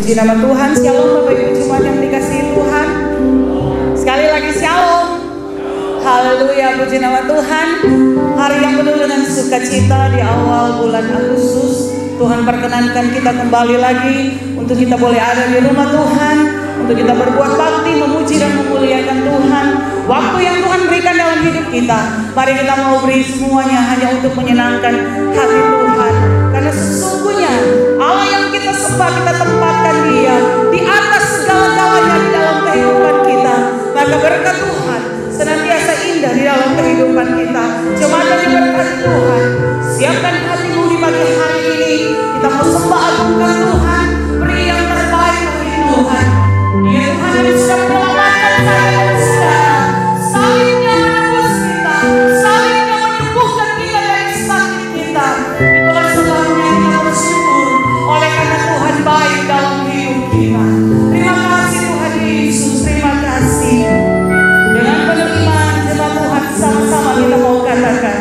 Puji nama Tuhan. Shalom Bapak Ibu jemaat yang dikasihi Tuhan. Sekali lagi shalom. Haleluya, puji nama Tuhan. Hari yang penuh dengan sukacita di awal bulan Agustus, Tuhan perkenankan kita kembali lagi untuk kita boleh ada di rumah Tuhan, untuk kita berbuat bakti, memuji dan memuliakan Tuhan. Waktu yang Tuhan berikan dalam hidup kita, mari kita mau beri semuanya hanya untuk menyenangkan hati Tuhan. Karena sesungguhnya Allah yang kita sembah, kita tempatkan Dia di atas segala-galanya di dalam kehidupan kita. Maka berkat Tuhan senantiasa indah di dalam kehidupan kita. Jemaat yang diberkati Tuhan, siapkan hatimu di pagi hari ini. Kita mau sembah agungkan Tuhan, beri yang terbaik bagi Tuhan. Dia Tuhan yang sudah menyelamatkan saya dan saudara, salibnya menebus kita, salibnya menyembuhkan kita dari sakit kita. Itulah sebabnya kita bersyukur oleh karena Tuhan baik dalam hidup kita. Terima kasih Tuhan Yesus, terima kasih. Dengan penuh iman jemaat Tuhan, sama-sama kita mau katakan,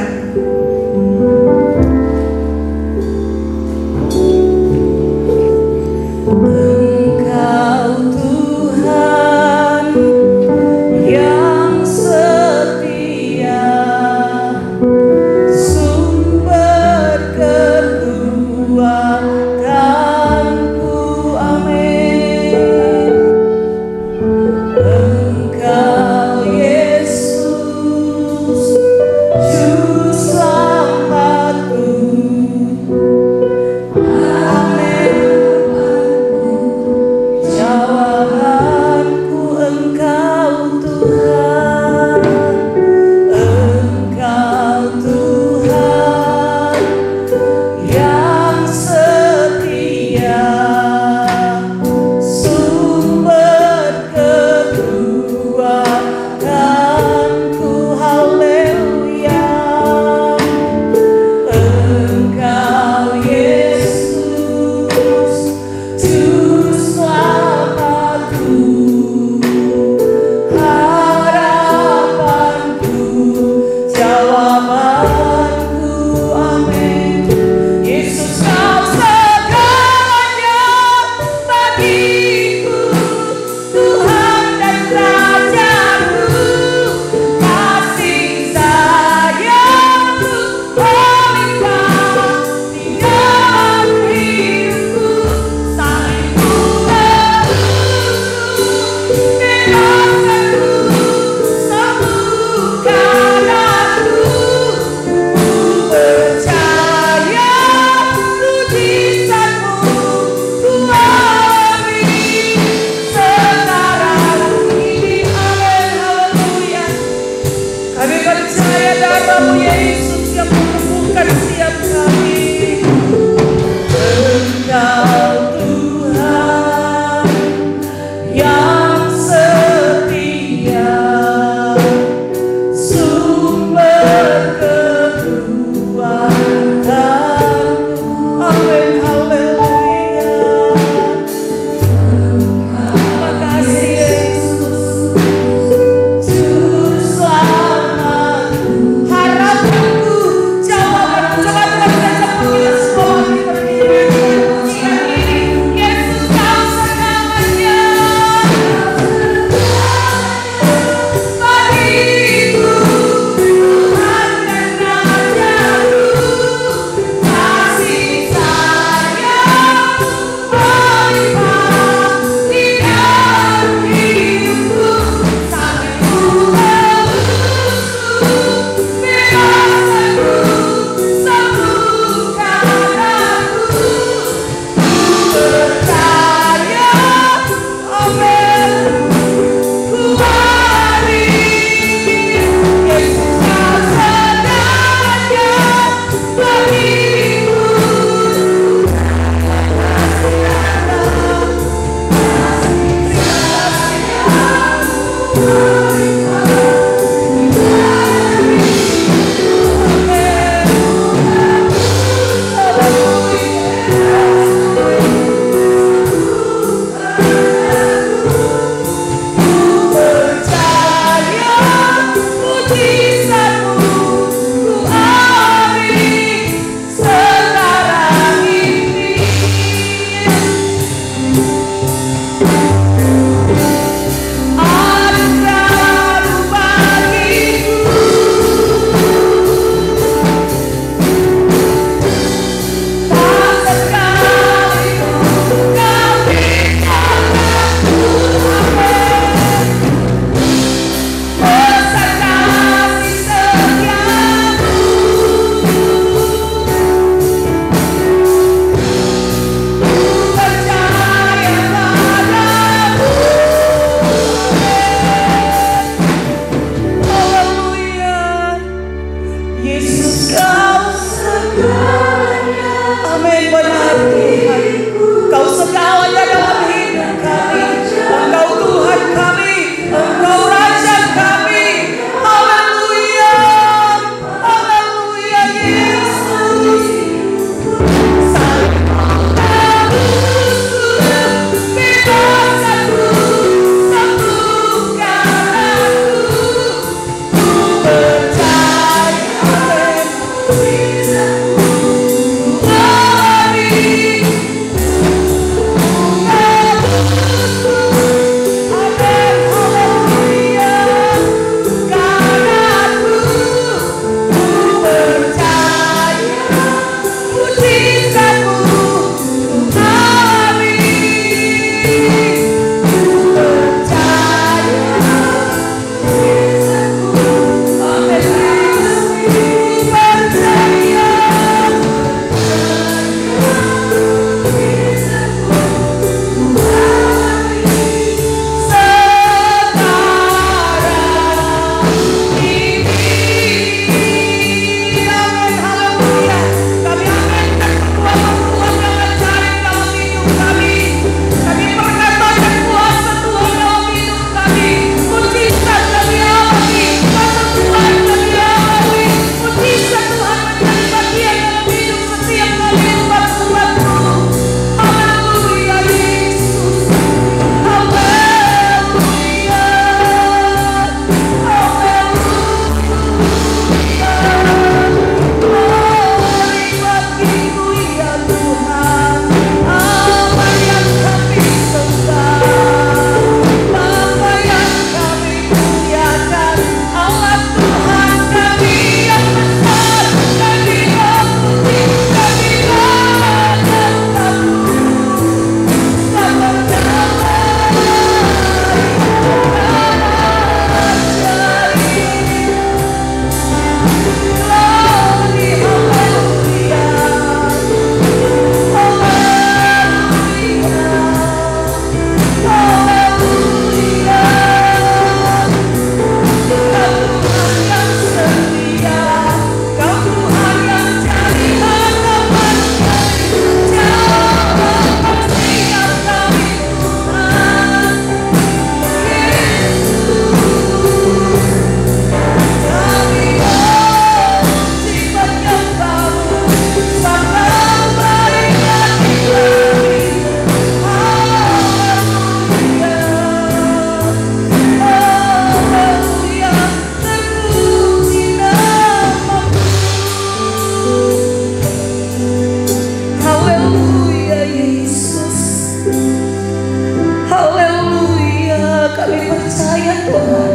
kami percaya Tuhan,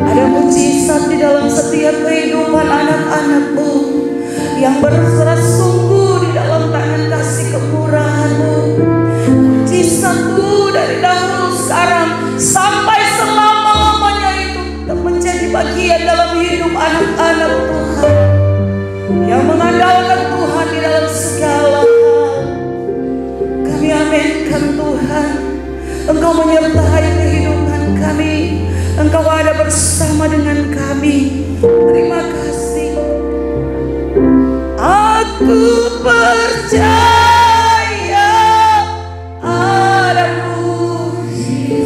ada mujizat di dalam setiap kehidupan anak-anak-Mu yang bersungguh-sungguh di dalam tangan kasih kemurahan-Mu. Mujizat-Mu dari dahulu sekarang sampai selama-lamanya itu tetap menjadi bagian dalam hidup anak-anak Tuhan yang mengandalkan Tuhan di dalam segala hal. Kami aminkan Tuhan, Engkau menyertai kehidupan kami, Engkau ada bersama dengan kami. Terima kasih. Aku percaya ada-Mu.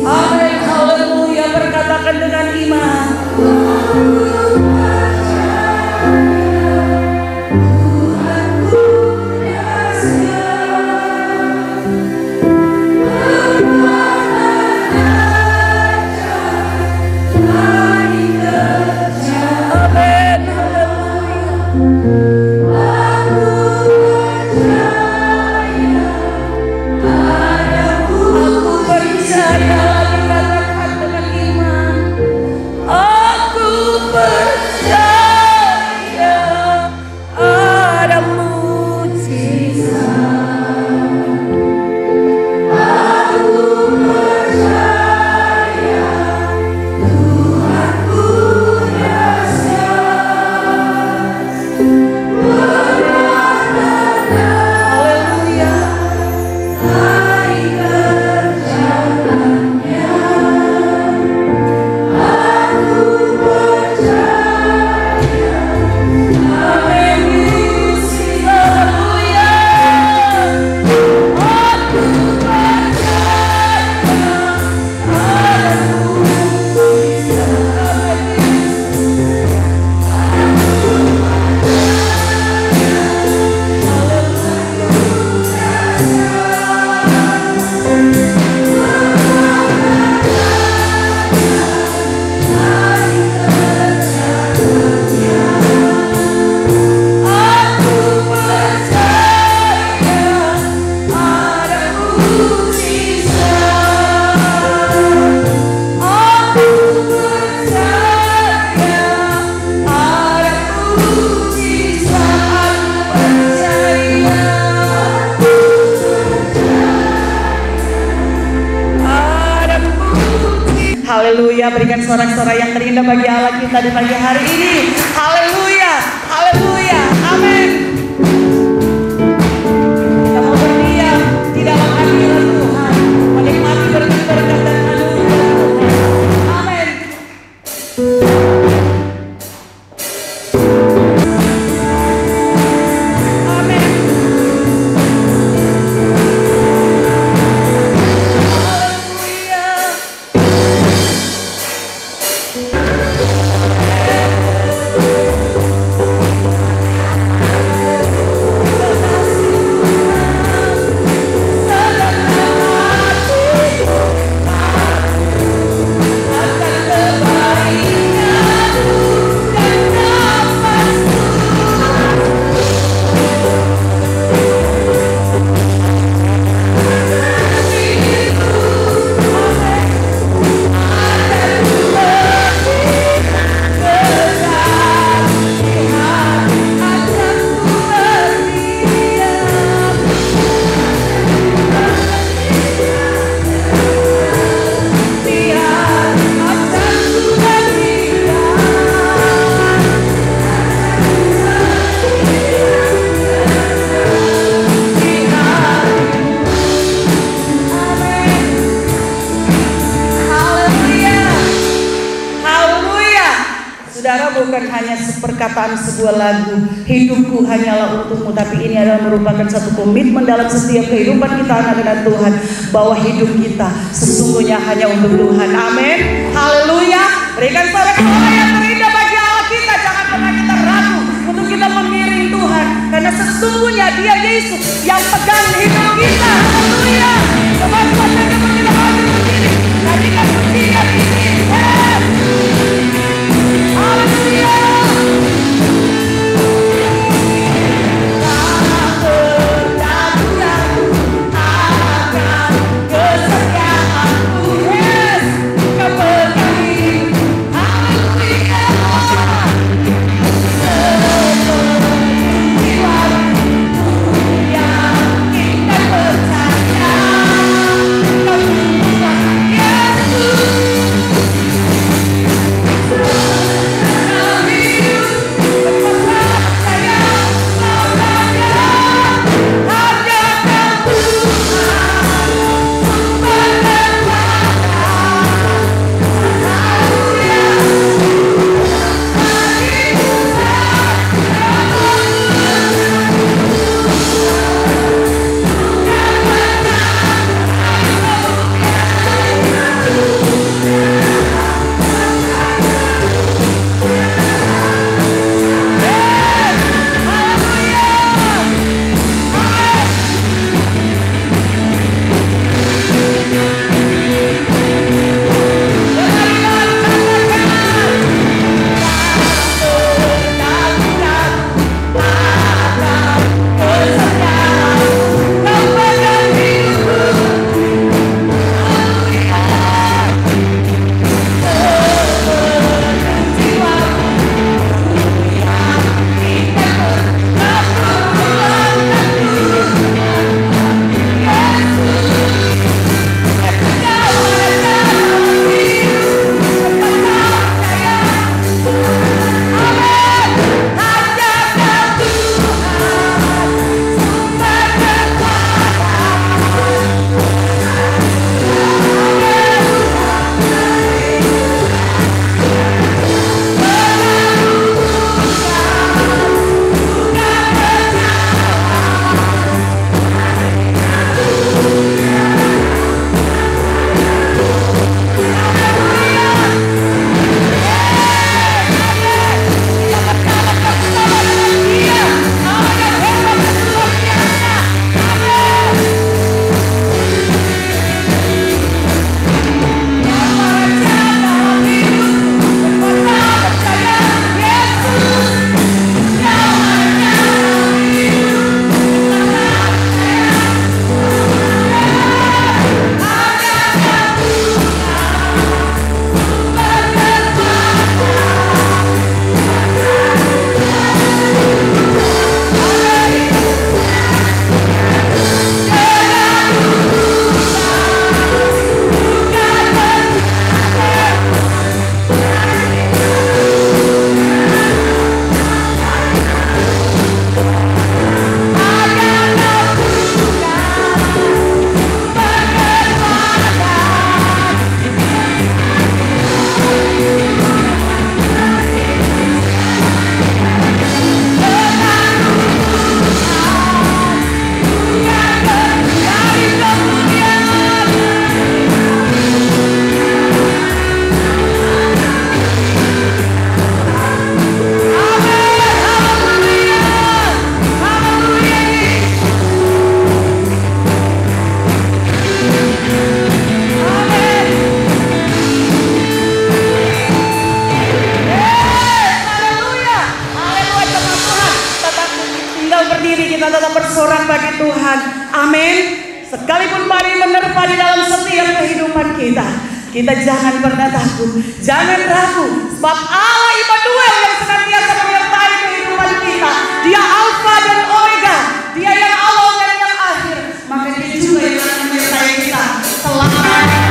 Amin, haleluya. Berkatakan dengan iman. Haleluya, berikan sorak-sorai yang terindah bagi Allah kita di pagi hari ini. Haleluya, haleluya, amin. Kita mau berdiam di dalam hadirat Tuhan, menikmati berkat dan anugerah Tuhan. Amin. Bukan hanya perkataan sebuah lagu, hidupku hanyalah untukmu, tapi ini adalah merupakan satu komitmen dalam setiap kehidupan kita anak-anak Tuhan, bahwa hidup kita sesungguhnya hanya untuk Tuhan. Amin, haleluya. Berikan sorak-sorai yang terindah bagi Allah kita. Jangan pernah kita ragu untuk kita mengiring Tuhan, karena sesungguhnya Dia Yesus yang pegang hidup kita. Haleluya. Teman-teman kita maju berdiri, nyanyikan pujian ini. Haleluya. Tak berlaku akan kesetiaanku. Alfa di dalam setiap kehidupan kita. Kita jangan pernah takut, jangan ragu, sebab Allah Immanuel yang senantiasa menyertai kehidupan kita. Dia Alfa dan Omega, Dia yang awal dan yang akhir. Maka Dia juga yang akan menyertai kita selamanya.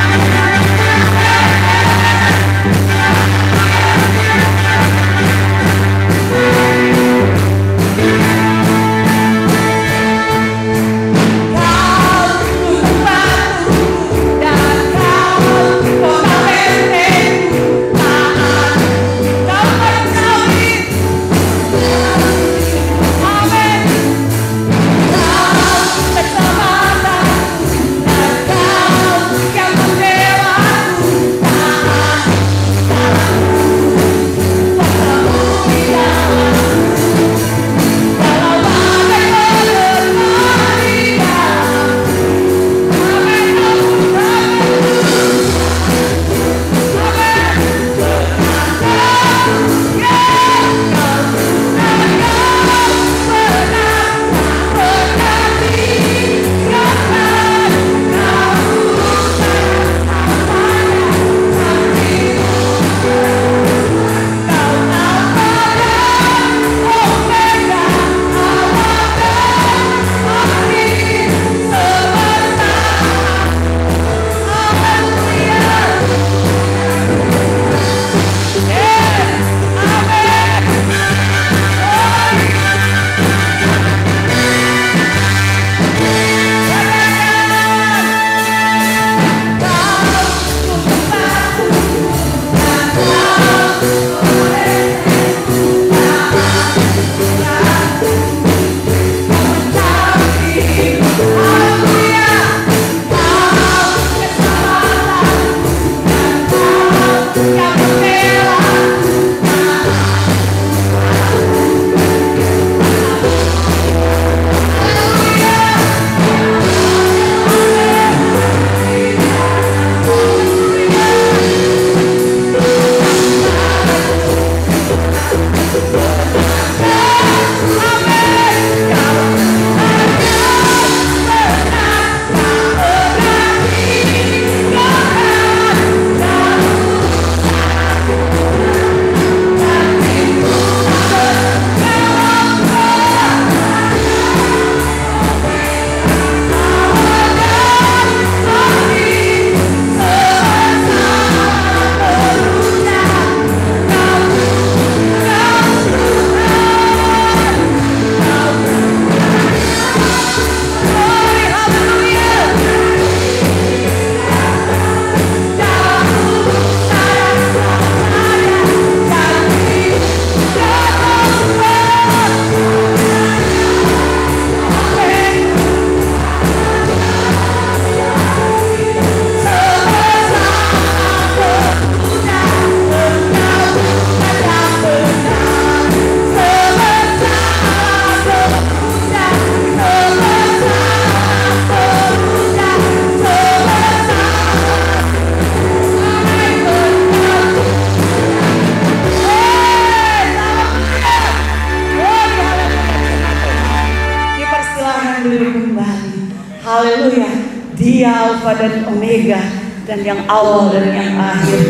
Haleluya, Dia Alfa dan Omega, dan yang awal dan yang akhir.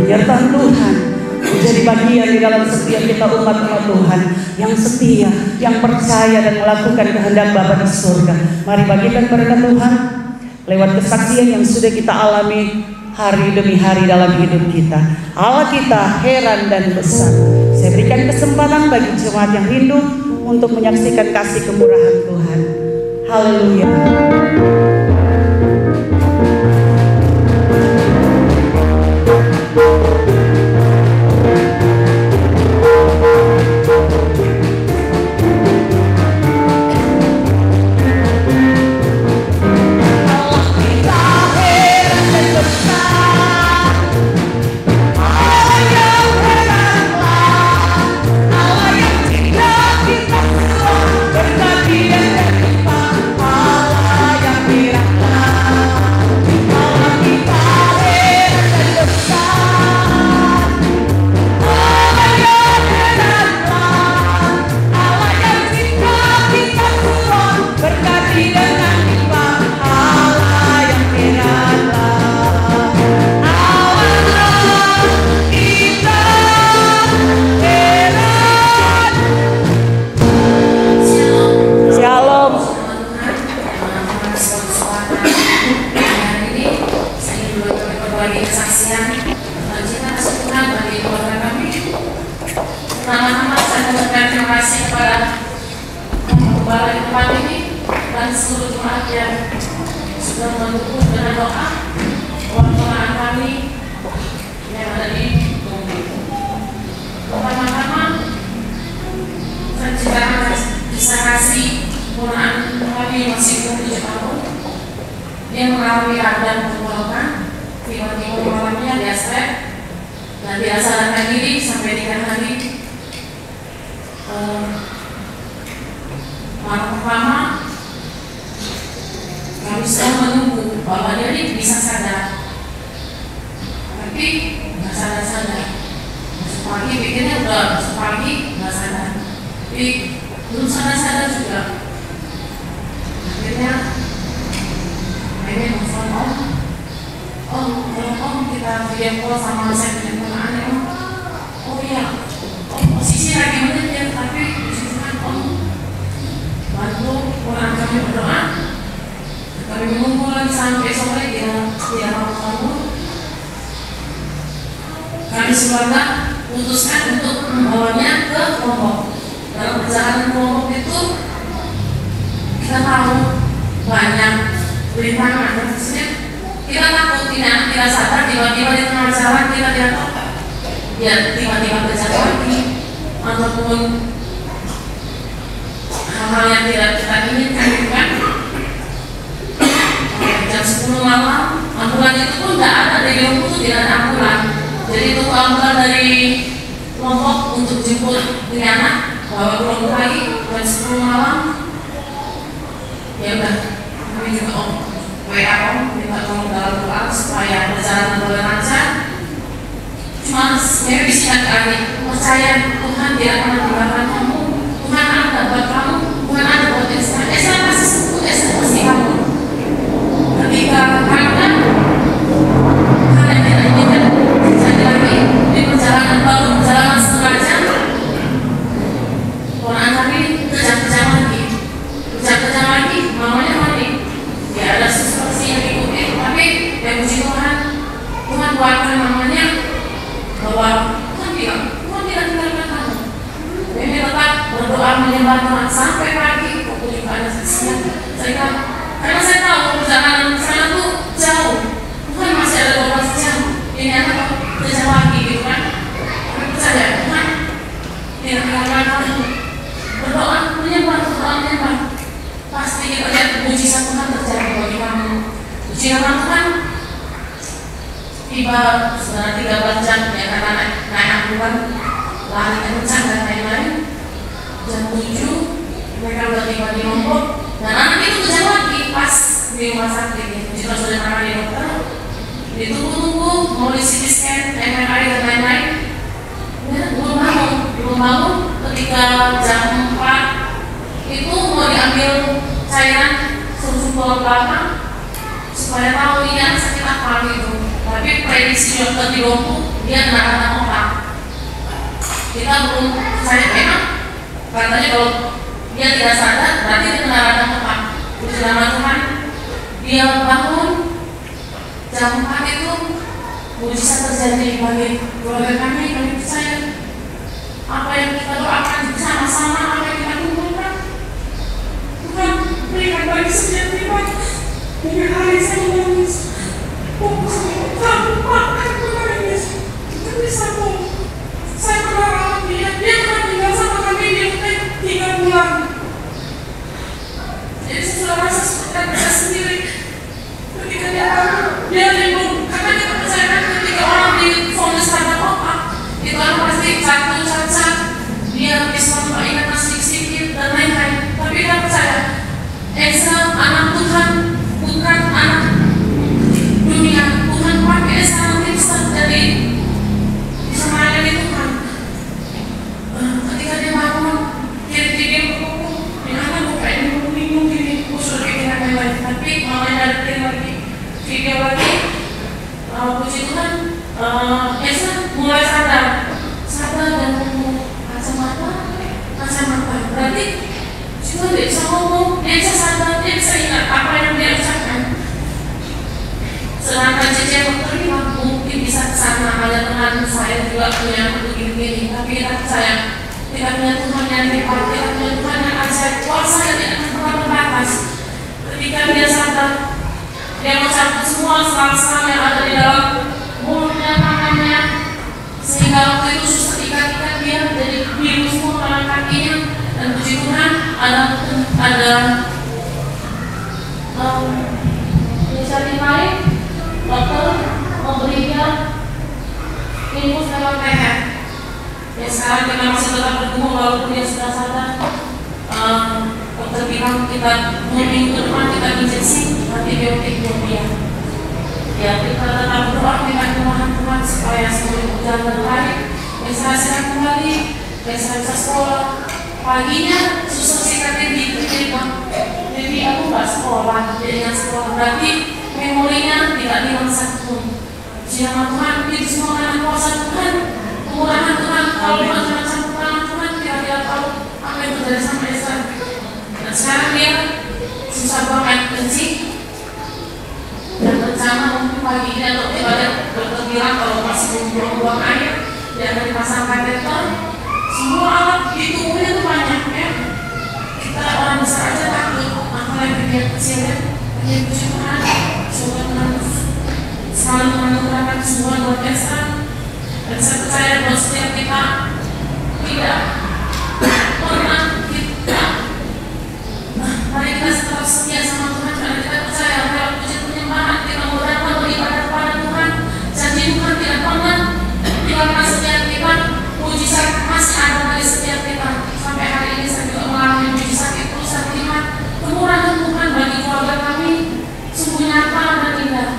Penyertaan Tuhan menjadi bagian di dalam setiap kita umat-umat Tuhan yang setia, yang percaya dan melakukan kehendak Bapa di surga. Mari bagikan berkat Tuhan lewat kesaksian yang sudah kita alami hari demi hari dalam hidup kita. Allah kita heran dan besar. Saya berikan kesempatan bagi jemaat yang rindu untuk menyaksikan kasih kemurahan Tuhan. Haleluya. Yang kasihan dan cinta kasih Tuhan bagi keluarga kami. Pertama-tama saya mengucapkan terima kasih kepada Gembala tempat ini dan seluruh jemaat yang sudah mendukung dengan doa pertolongan kami yang ada di Bumi. Pertama-tama saya juga bisa kasih penggunaan kami masih 7 tahun. Dia mengalami radang tenggorokan, tiba-tiba malamnya dia stres dan tidak sadarkan diri sampai 3 hari. Malam pertama kami sudah menunggu bahwa dia ini bisa sadar, tapi nggak sadar. Besok pagi pikirnya udah besok pagi nggak sadar, tapi belum sadar juga. Akhirnya nelfon om kita video call sama saya punya ponakan om. Oh iya, om posisi lagi menit tapi disitu om bantu ponakan kami berdoa. Kami menunggu lagi sampai sore dia mau bangun. Kami sekeluarga putuskan untuk membawanya ke Lombok. Dalam perjalanan ke Lombok itu kita tahu banyak rintangan, maksudnya kita takut tidak sadar tiba-tiba di tengah jalan kita jatuh, ya tiba-tiba terjatuh lagi ataupun hal-hal yang tidak kita inginkan, kan? Jam 10 malam ambulan itu pun tidak ada dari Lombok, itu tidak ada ambulan. Jadi itu ambulan dari Lombok untuk jemput anak bawa pulang lagi jam 10 malam. Ya udah, kami juga WA om minta tolong dalam doa supaya perjalanan boleh lancar. Cuma saya bisa kali percaya Tuhan tidak pernah tinggalkan kamu. Tuhan ada buat kamu, Tuhan ada buat Esra. Esra pasti sembuh, Esra pasti kamu. Ketika karena hal yang tidak inginkan terjadi lagi di perjalanan baru perjalanan setengah jam, orang kami kejam-kejam lagi, mamanya mati. Ya ada sesuatu yang diikuti, tapi yang puji Tuhan buatkan mamanya bahwa Tuhan tidak tinggalkan kamu. Ini tetap berdoa menyembah Tuhan sampai pagi. Waktu juga ada siang, karena saya tahu perjalanan sana tuh jauh. Tuhan masih ada 12 jam. Ini anak kerja lagi gitu kan. Tapi percaya Tuhan tidak tinggalkan kamu. Berdoa menyembah. Pasti kita lihat mujizat Tuhan terjadi bagi kamu. Puji nama Tuhan. Tiba sudah 13 jam ya karena naik ambulan, lari kencang dan lain-lain. Jam 7 mereka sudah tiba di Lombok dan anak itu kejang lagi pas di rumah sakit. Jika sudah tangani dokter, ditunggu-tunggu mau di CT scan, MRI dan lain-lain. Ya, belum bangun ketika jam 4 itu mau diambil cairan susu tulang belakang supaya tahu dia sakit apa gitu. Tapi prediksi dokter di Lombok dia kena radang otak. Kita belum percaya memang katanya kalau dia tidak sadar berarti dia kena radang otak. Puji nama Tuhan, dia bangun jam 4 itu mujizat terjadi bagi keluarga kami percaya apa yang kita doakan bersama-sama, apa yang kita kumpulkan Tuhan berikan bagi setiap iman. Hingga hari saya menangis, fokus kamu makan menangis, itu bisa saya pernah rawat dia pernah tinggal sama kami di hotel 3 bulan. Jadi saya sudah rasa seperti saya sendiri ketika dia libur, karena kita percayakan ketika orang di vonis radang otak itu kan pasti jatuh cacat, dia bisa ingatan sedikit dan lain-lain. Tapi kita percaya Esra anak Tuhan, bukan anak dunia. Tuhan pakai Esra nanti bisa jadi bisa melayani Tuhan. Ketika dia bangun, dia berkumpul, dia akan buka ini bingung gini, usul kayak lain-lain. Tapi mamanya ada lagi video lagi, puji Tuhan, Esra mulai sadar dan kacamata. Berarti Tuhan dia bisa ngomong, dia bisa sadar, dia bisa ingat apa yang dia ucapkan. Sedangkan Cece dokter ini mungkin bisa Tuhan saya juga punya begini-begini, tapi saya tidak punya Tuhan yang hebat, tidak punya Tuhan yang ajaib. Kuasa tidak pernah terbatas. Ketika dia sadar, dia mencabut semua selang-selang yang ada di dalam mulutnya, tangannya, sehingga waktu itu susah ikat-ikat dia jadi biru semua tangan kakinya. Dan puji Tuhan ada inisiatif lain, dokter memberikan infus lewat leher. Ya sekarang kita masih tetap bertemu walaupun dia sudah sadar. Dokter bilang kita 2 minggu ke depan kita injeksi antibiotik buat dia. Ya kita tetap berdoa minta kemurahan Tuhan supaya semuanya berjalan dengan baik. Saya sehat kembali, saya bisa sekolah. Paginya susah sikatnya jadi bang. Jadi aku nggak sekolah, jadi nggak sekolah berarti memorinya tidak hilang satupun. Jangan Tuhan, itu semua karena kuasa Tuhan, kemurahan Tuhan. Kalau bukan macam Tuhan tidak tahu apa yang terjadi sama Esther. Dan sekarang dia susah buang air kencing dan rencana mungkin pagi ini atau ibadah dokter bilang kalau masih belum buang air dia akan dipasang kateter. Semua alat di tubuhnya itu banyak ya. Kita orang besar aja takut, apalagi dia kecil ya. Dia puji Tuhan, semoga Tuhan selalu menganugerahkan semua luar biasa. Dan saya percaya bahwa setiap kita tidak pernah kita mari kita tetap setia sama Tuhan karena kita percaya bahwa puji penyembahan kita berdoa beribadah kepada Tuhan. Janji Tuhan tidak pernah tinggalkan setiap kita. Mujizat masih ada dari setiap kita. Sampai hari ini saya juga mengalami mujizat itu. Saya terima kemurahan Tuhan bagi keluarga kami sungguh nyata dan indah.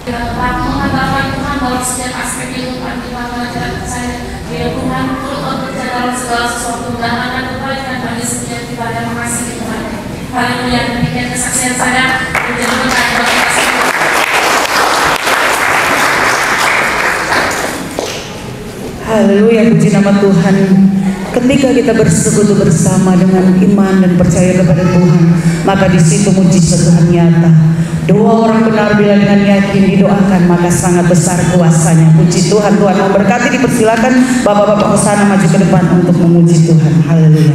Kita tetap mengandalkan Tuhan dalam setiap aspek kehidupan kita karena kita percaya bahwa Tuhan turut bekerja dalam segala sesuatu dan akan kebaikan bagi setiap kita yang mengasihi Tuhan. Haleluya, demikian kesaksian saya menjadi berkat bagi kita semua. Haleluya, puji nama Tuhan. Ketika kita bersekutu bersama dengan iman dan percaya kepada Tuhan, maka di situ mujizat Tuhan nyata. Doa orang benar bila dengan yakin didoakan, maka sangat besar kuasanya. Puji Tuhan, Tuhan memberkati. Dipersilakan Bapak-bapak Hosana maju ke depan untuk memuji Tuhan. Haleluya.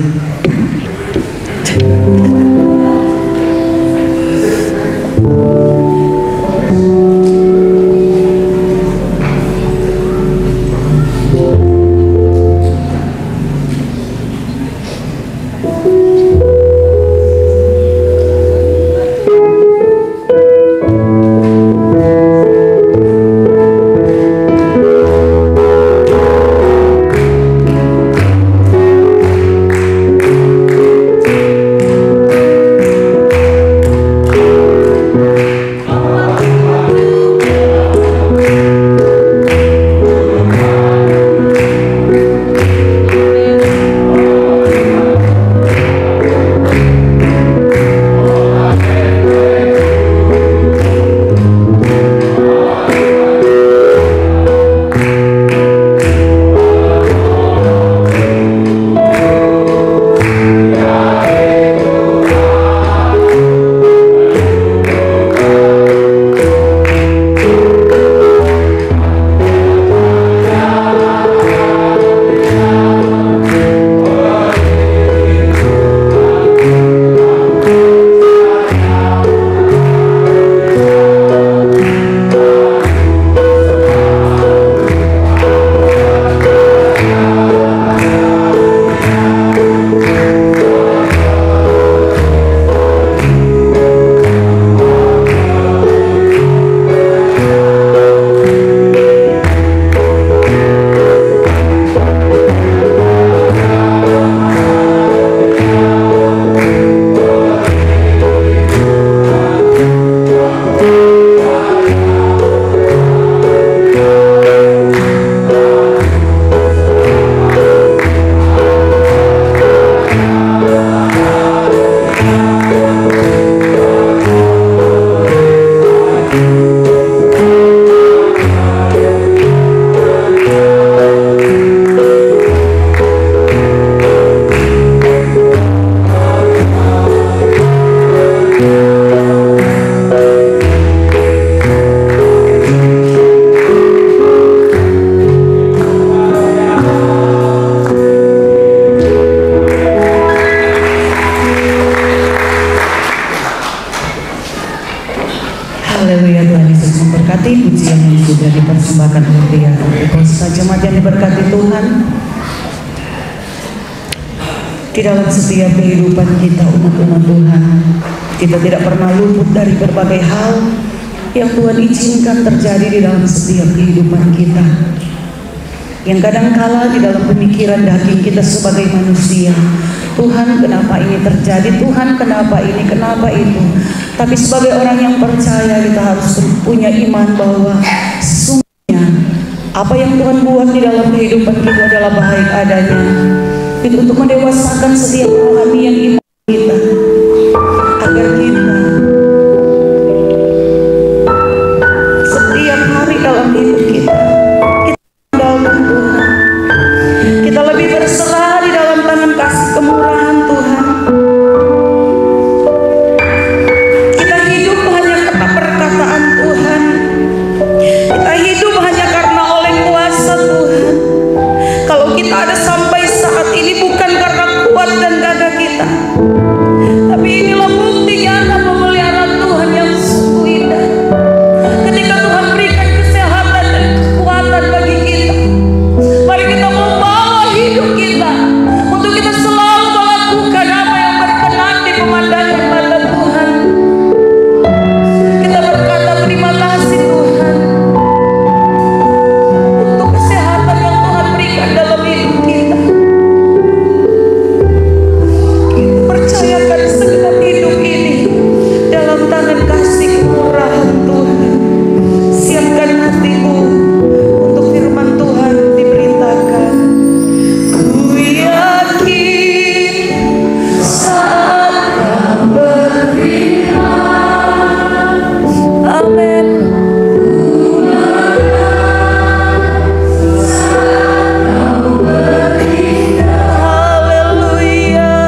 Haleluya, Tuhan Yesus memberkati pujian yang sudah dipersembahkan oleh Dia. Kuasa jemaat yang diberkati Tuhan, di dalam setiap kehidupan kita umat-umat Tuhan, kita tidak pernah luput dari berbagai hal yang Tuhan izinkan terjadi di dalam setiap kehidupan kita, yang kadangkala di dalam pemikiran daging kita sebagai manusia, Tuhan kenapa ini terjadi, Tuhan kenapa ini, kenapa itu. Tapi sebagai orang yang percaya, kita harus punya iman bahwa sesungguhnya apa yang Tuhan buat di dalam kehidupan kita adalah baik adanya. Itu untuk mendewasakan setiap rohani yang iman kita, agar kita setiap hari dalam hidup kita mengandalkan Tuhan. Kita lebih berserah di dalam tangan kasih kemurahan Tuhan. Kita hidup hanya karena perkataan Tuhan. Kita hidup hanya karena oleh kuasa Tuhan. Kalau kita ada sampai saat ini bukan karena kuat dan gagah kita, tapi inilah bukti nyata pemeliharaan Tuhan yang sungguh indah. Ketika Tuhan berikan kesehatan dan kekuatan bagi kita, mari kita membawa hidup kita untuk kita selalu melakukan apa yang berkenan di pemandangan mata Tuhan. Kita berkata terima kasih Tuhan untuk kesehatan yang Tuhan berikan dalam hidup kita. Kita percayakan segenap hidup ini dalam tangan kasih kemurahan Tuhan. Siapkan hatimu untuk firman Tuhan diberitakan. Ku yakin saat Kau berfirman, amin. Haleluya.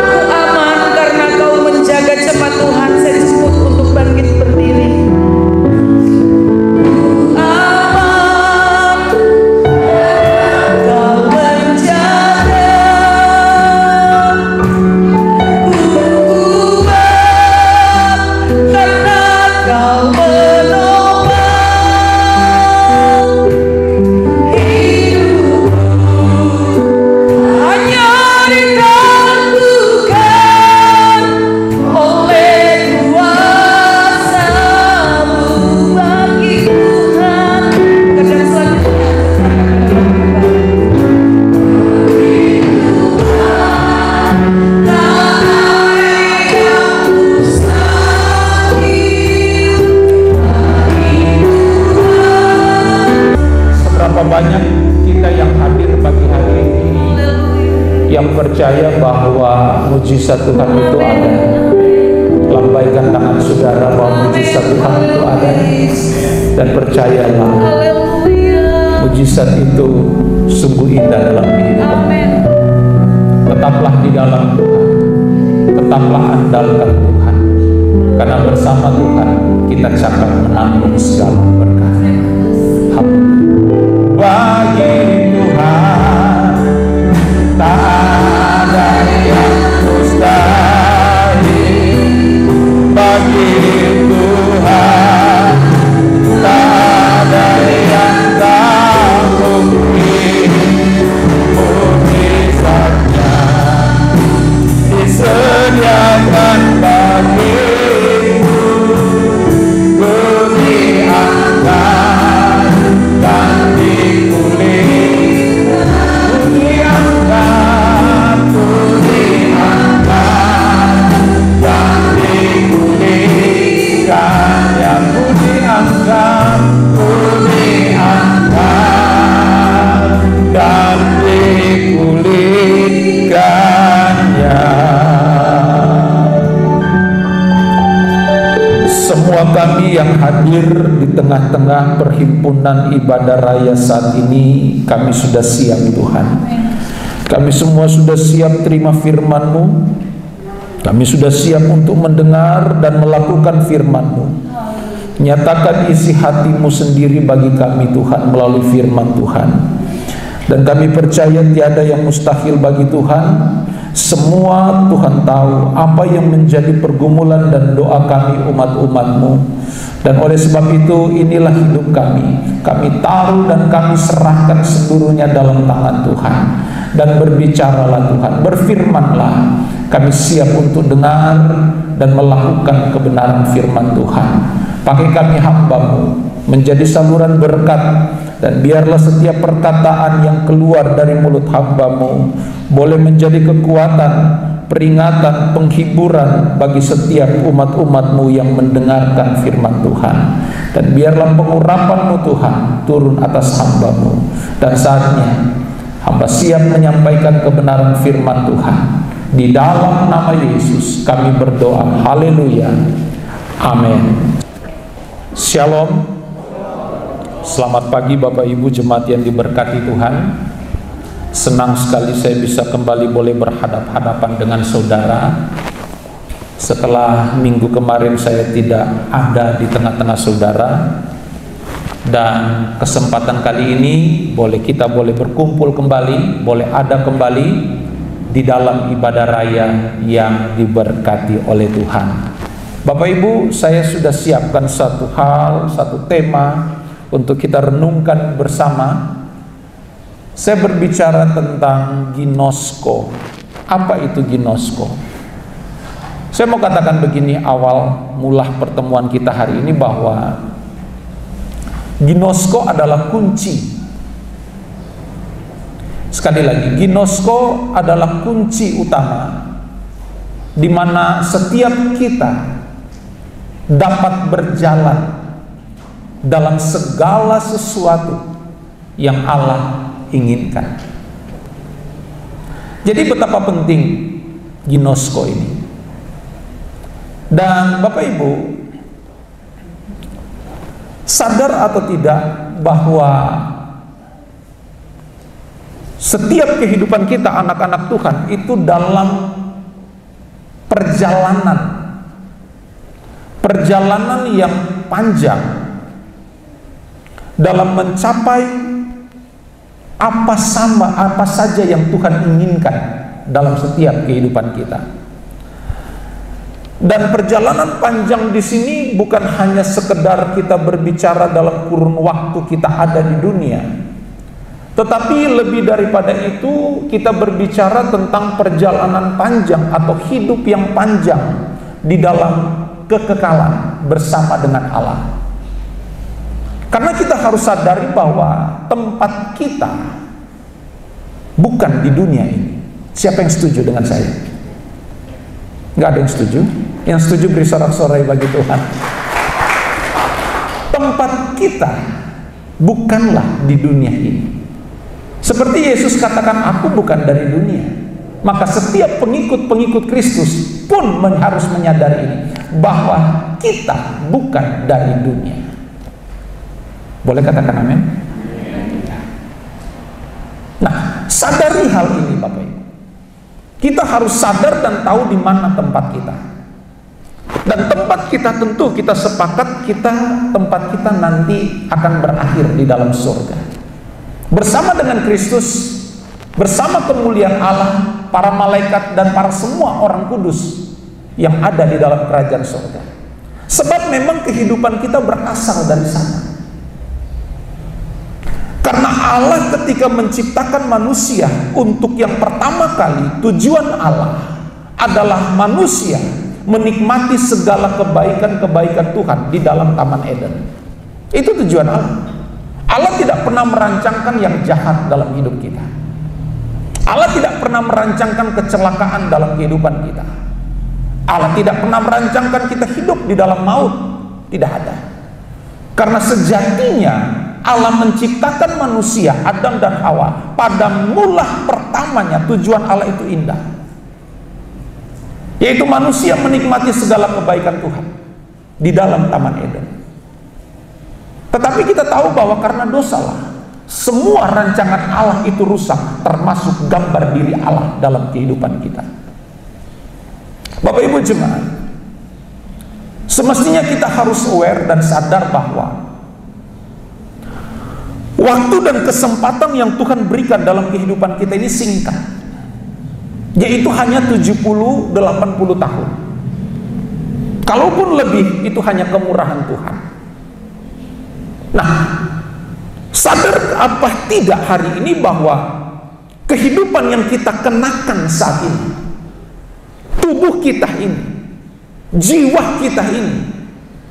Ku aman karena Kau menjaga jemaat Tuhan. Saya sebut untuk bangkit berdiri. Aman Kau menjaga, ku kuat karena Kau menolong hidupku. Hanya ditentukan oleh kuasa-Mu bagi Tuhan. Kerjaan selanjutnya. Seberapa banyak kita yang hadir pagi hari ini yang percaya bahwa mujizat Tuhan itu ada. Lambaikan tangan saudara bahwa mujizat Tuhan itu ada, dan percayalah mujizat itu sungguh indah dalam kehidupan. Tetaplah di dalam Tuhan, tetaplah andalkan Tuhan, karena bersama Tuhan kita akan menanggung segala berkat. Bagi Tuhan tak ada yang mustahil. Bagi Tuhan tak ada yang tak mungkin. Mujizatnya disediakan bagimu. Bumi angkat dan dipulih, bumi angkat, bumi angkat dan dipulihkan, yang bumi angkat, bumi angkat dan dipulihkannya. Semua kami yang hadir di tengah-tengah perhimpunan ibadah raya saat ini, kami sudah siap Tuhan. Kami semua sudah siap terima firman-Mu. Kami sudah siap untuk mendengar dan melakukan firman-Mu. Nyatakan isi hati-Mu sendiri bagi kami Tuhan melalui firman Tuhan. Dan kami percaya tiada yang mustahil bagi Tuhan. Semua Tuhan tahu apa yang menjadi pergumulan dan doa kami umat-umat-Mu. Dan oleh sebab itu inilah hidup kami. Kami taruh dan kami serahkan seluruhnya dalam tangan Tuhan. Dan berbicaralah Tuhan, berfirmanlah. Kami siap untuk dengar dan melakukan kebenaran firman Tuhan. Pakai kami hamba-Mu menjadi saluran berkat. Dan biarlah setiap perkataan yang keluar dari mulut hamba-Mu boleh menjadi kekuatan, peringatan, penghiburan bagi setiap umat-umat-Mu yang mendengarkan firman Tuhan. Dan biarlah pengurapan-Mu Tuhan turun atas hamba-Mu. Dan saatnya hamba siap menyampaikan kebenaran firman Tuhan. Di dalam nama Yesus kami berdoa. Haleluya. Amin. Shalom. Selamat pagi Bapak Ibu jemaat yang diberkati Tuhan. Senang sekali saya bisa kembali boleh berhadap-hadapan dengan saudara. Setelah minggu kemarin saya tidak ada di tengah-tengah saudara. Dan kesempatan kali ini kita boleh berkumpul kembali, boleh ada kembali di dalam ibadah raya yang diberkati oleh Tuhan. Bapak Ibu, saya sudah siapkan satu tema untuk kita renungkan bersama. Saya berbicara tentang ginosko. Apa itu ginosko? Saya mau katakan begini awal mula pertemuan kita hari ini, bahwa ginosko adalah kunci. Sekali lagi, ginosko adalah kunci utama di mana setiap kita dapat berjalan dalam segala sesuatu yang Allah inginkan. Jadi betapa penting ginosko ini. Dan Bapak Ibu, sadar atau tidak bahwa setiap kehidupan kita anak-anak Tuhan itu dalam perjalanan yang panjang dalam mencapai apa saja yang Tuhan inginkan dalam setiap kehidupan kita. Dan perjalanan panjang di sini bukan hanya sekedar kita berbicara dalam kurun waktu kita ada di dunia, tetapi lebih daripada itu kita berbicara tentang perjalanan panjang atau hidup yang panjang di dalam kekekalan bersama dengan Allah. Karena kita harus sadari bahwa tempat kita bukan di dunia ini. Siapa yang setuju dengan saya? Nggak ada yang setuju? Yang setuju beri sorak-sorai bagi Tuhan. Tempat kita bukanlah di dunia ini. Seperti Yesus katakan, aku bukan dari dunia. Maka setiap pengikut-pengikut Kristus pun harus menyadari ini, bahwa kita bukan dari dunia. Boleh katakan amin? Nah, sadari hal ini Bapak Ibu. Kita harus sadar dan tahu di mana tempat kita. Dan tempat kita tentu kita sepakat tempat kita nanti akan berakhir di dalam surga. Bersama dengan Kristus, bersama kemuliaan Allah, para malaikat dan para semua orang kudus yang ada di dalam kerajaan surga. Sebab memang kehidupan kita berasal dari sana. Karena Allah ketika menciptakan manusia, untuk yang pertama kali tujuan Allah adalah manusia menikmati segala kebaikan-kebaikan Tuhan di dalam Taman Eden. Itu tujuan Allah. Allah tidak pernah merancangkan yang jahat dalam hidup kita. Allah tidak pernah merancangkan kecelakaan dalam kehidupan kita. Allah tidak pernah merancangkan kita hidup di dalam maut. Tidak ada. Karena sejatinya Allah menciptakan manusia, Adam dan Hawa, pada mula pertamanya tujuan Allah itu indah, yaitu manusia menikmati segala kebaikan Tuhan di dalam Taman Eden. Tetapi kita tahu bahwa karena dosalah, semua rancangan Allah itu rusak, termasuk gambar diri Allah dalam kehidupan kita. Bapak Ibu jemaat, Semestinya kita harus aware dan sadar bahwa waktu dan kesempatan yang Tuhan berikan dalam kehidupan kita ini singkat, yaitu hanya 70-80 tahun. Kalaupun lebih, itu hanya kemurahan Tuhan. Nah, sadar apa tidak hari ini bahwa kehidupan yang kita kenakan saat ini, tubuh kita ini, jiwa kita ini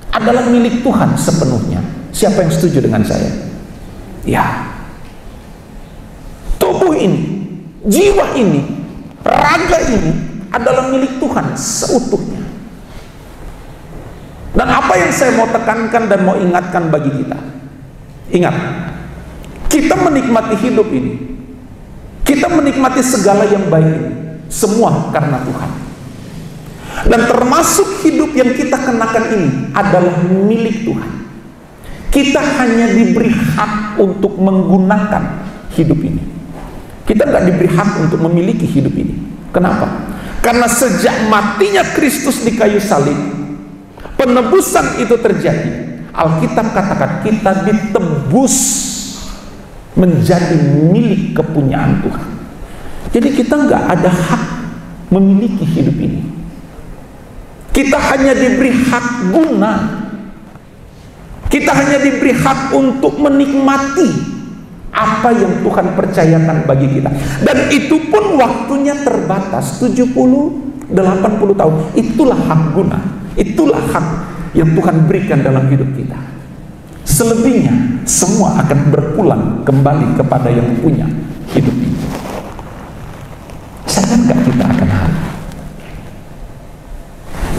adalah milik Tuhan sepenuhnya. Siapa yang setuju dengan saya? Ya, tubuh ini, jiwa ini, raga ini adalah milik Tuhan seutuhnya. Dan apa yang saya mau tekankan dan mau ingatkan bagi kita, ingat, kita menikmati hidup ini, kita menikmati segala yang baik ini, semua karena Tuhan. Dan termasuk hidup yang kita kenakan ini adalah milik Tuhan. Kita hanya diberi hak untuk menggunakan hidup ini. Kita nggak diberi hak untuk memiliki hidup ini. Kenapa? Karena sejak matinya Kristus di kayu salib, penebusan itu terjadi. Alkitab katakan kita ditebus menjadi milik kepunyaan Tuhan. Jadi kita nggak ada hak memiliki hidup ini. Kita hanya diberi hak guna. Kita hanya diberi hak untuk menikmati apa yang Tuhan percayakan bagi kita. Dan itu pun waktunya terbatas, 70-80 tahun. Itulah hak guna. Itulah hak yang Tuhan berikan dalam hidup kita. Selebihnya semua akan berpulang kembali kepada yang punya hidup ini. Sadarkah kita akan hal?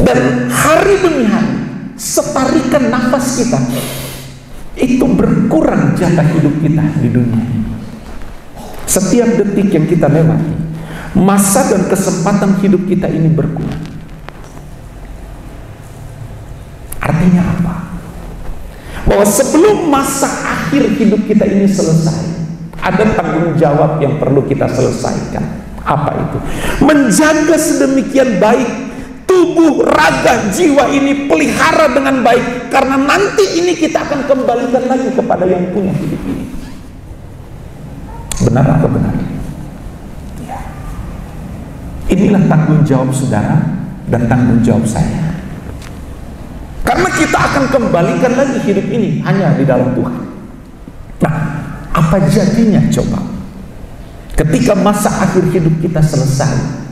Dan hari demi hari, setarikan nafas kita itu berkurang jatah hidup kita di dunia. Setiap detik yang kita lewati, masa dan kesempatan hidup kita ini berkurang. Artinya apa? Bahwa sebelum masa akhir hidup kita ini selesai, ada tanggung jawab yang perlu kita selesaikan. Apa itu? Menjaga sedemikian baik tubuh, raga, jiwa ini, pelihara dengan baik, karena nanti ini kita akan kembalikan lagi kepada yang punya hidup ini. Benar atau benar? Ya. Inilah tanggung jawab saudara dan tanggung jawab saya. Karena kita akan kembalikan lagi hidup ini hanya di dalam Tuhan. Nah, apa jadinya coba ketika masa akhir hidup kita selesai?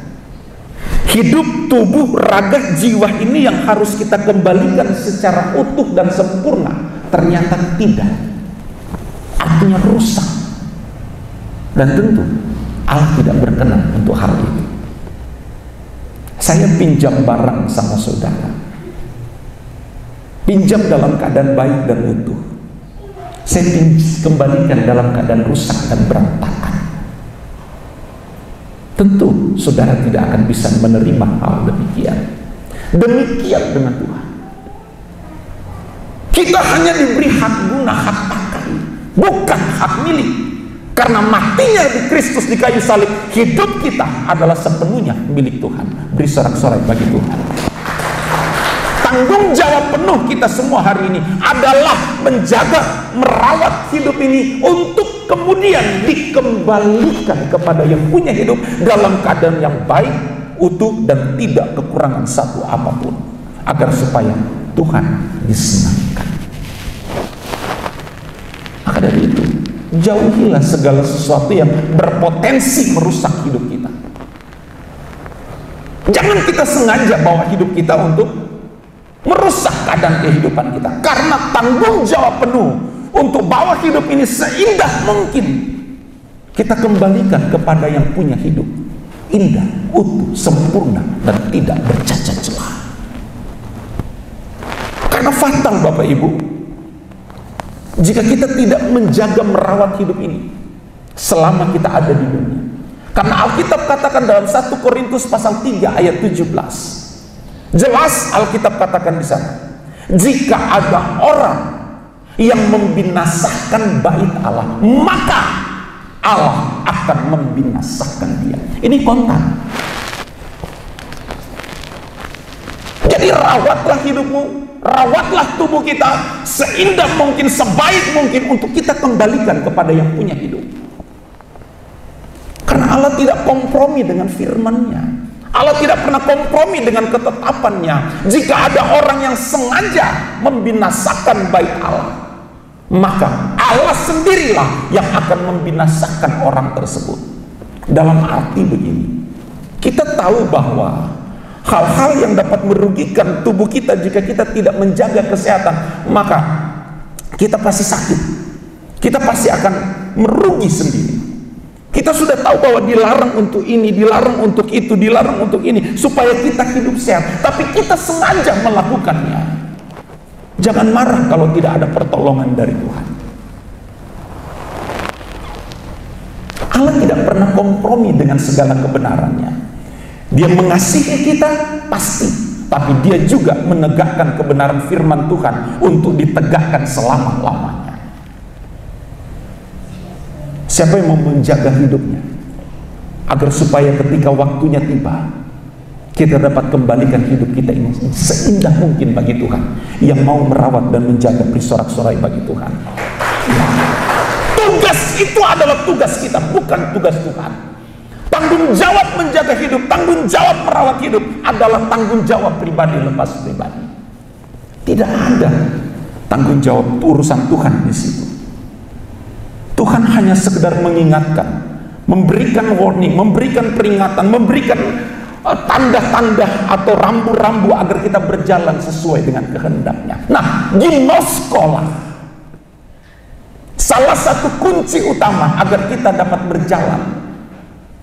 Hidup, tubuh, raga, jiwa ini yang harus kita kembalikan secara utuh dan sempurna, ternyata tidak. Artinya rusak. Dan tentu Allah tidak berkenan untuk hal itu. Saya pinjam barang sama saudara, pinjam dalam keadaan baik dan utuh, saya kembalikan dalam keadaan rusak dan berantakan. Tentu saudara tidak akan bisa menerima hal demikian. Demikian dengan Tuhan. Kita hanya diberi hak guna, hak pakai, bukan hak milik. Karena matinya di Kristus di kayu salib, hidup kita adalah sepenuhnya milik Tuhan. Beri sorak-sorai bagi Tuhan. Tanggung jawab penuh kita semua hari ini adalah menjaga, merawat hidup ini untuk kemudian dikembalikan kepada yang punya hidup dalam keadaan yang baik, utuh, dan tidak kekurangan satu apapun, agar supaya Tuhan disenangkan. Maka dari itu, jauhilah segala sesuatu yang berpotensi merusak hidup kita. Jangan kita sengaja bawa hidup kita untuk merusak keadaan kehidupan kita, karena tanggung jawab penuh untuk bawa hidup ini seindah mungkin kita kembalikan kepada yang punya hidup indah, utuh, sempurna, dan tidak bercacat celah. Karena fatal Bapak Ibu jika kita tidak menjaga merawat hidup ini selama kita ada di dunia. Karena Alkitab katakan dalam 1 Korintus pasal 3 ayat 17, jelas Alkitab katakan di sana, jika ada orang yang membinasakan bait Allah, maka Allah akan membinasakan dia. Ini kontan. Jadi Tapi rawatlah hidupmu, rawatlah tubuh kita seindah mungkin, sebaik mungkin untuk kita kembalikan kepada yang punya hidup. Karena Allah tidak kompromi dengan firman-Nya. Allah tidak pernah kompromi dengan ketetapannya. Jika ada orang yang sengaja membinasakan bait Allah, maka Allah sendirilah yang akan membinasakan orang tersebut. Dalam arti begini, kita tahu bahwa hal-hal yang dapat merugikan tubuh kita jika kita tidak menjaga kesehatan, maka kita pasti sakit. Kita pasti akan merugi sendiri. Kita sudah tahu bahwa dilarang untuk ini, dilarang untuk itu, dilarang untuk ini, supaya kita hidup sehat. Tapi kita sengaja melakukannya. Jangan marah kalau tidak ada pertolongan dari Tuhan. Allah tidak pernah kompromi dengan segala kebenarannya. Dia mengasihi kita pasti, tapi dia juga menegakkan kebenaran firman Tuhan untuk ditegakkan selama-lamanya. Siapa yang mau menjaga hidupnya agar supaya ketika waktunya tiba kita dapat kembalikan hidup kita ini seindah mungkin bagi Tuhan, yang mau merawat dan menjaga bersorak-sorai bagi Tuhan. Tugas itu adalah tugas kita, bukan tugas Tuhan. Tanggung jawab menjaga hidup, tanggung jawab merawat hidup adalah tanggung jawab pribadi lepas pribadi. Tidak ada tanggung jawab urusan Tuhan di situ. Tuhan hanya sekedar mengingatkan, memberikan warning, memberikan peringatan, memberikan tanda-tanda atau rambu-rambu agar kita berjalan sesuai dengan kehendaknya. Nah, ginoskolah, salah satu kunci utama agar kita dapat berjalan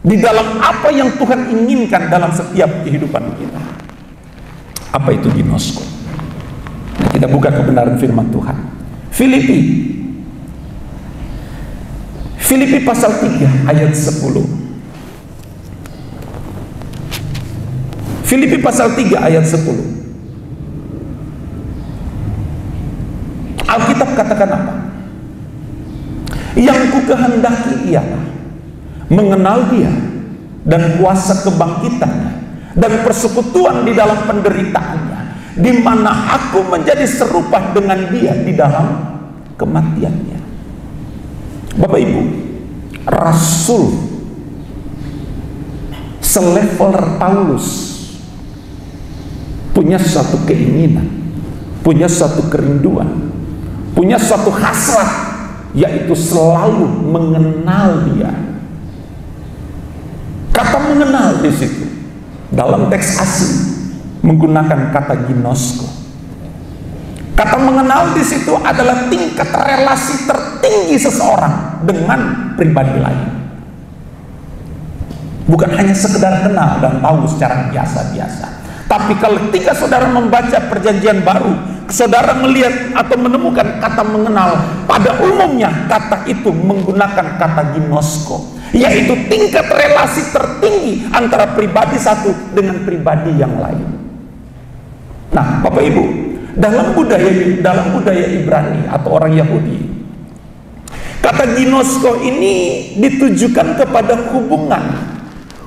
di dalam apa yang Tuhan inginkan dalam setiap kehidupan kita. Apa itu ginosko? Nah, kita buka kebenaran firman Tuhan. Filipi pasal 3 ayat 10. Filipi pasal 3 ayat 10. Alkitab katakan apa? Yang ku kehendaki ialah mengenal Dia dan kuasa kebangkitannya dan persekutuan di dalam penderitaannya, di mana aku menjadi serupa dengan Dia di dalam kematiannya. Bapak Ibu, Rasul selevel Paulus punya suatu keinginan, punya suatu kerinduan, punya suatu hasrat, yaitu selalu mengenal Dia. Kata mengenal di situ dalam teks asli menggunakan kata ginosko. Kata mengenal di situ adalah tingkat relasi tertinggi seseorang dengan pribadi lain. Bukan hanya sekedar kenal dan tahu secara biasa-biasa. Tapi ketika saudara membaca perjanjian baru, saudara melihat atau menemukan kata mengenal, pada umumnya kata itu menggunakan kata ginosko, yaitu tingkat relasi tertinggi antara pribadi satu dengan pribadi yang lain. Nah, Bapak Ibu, dalam budaya Ibrani atau orang Yahudi, kata ginosko ini ditujukan kepada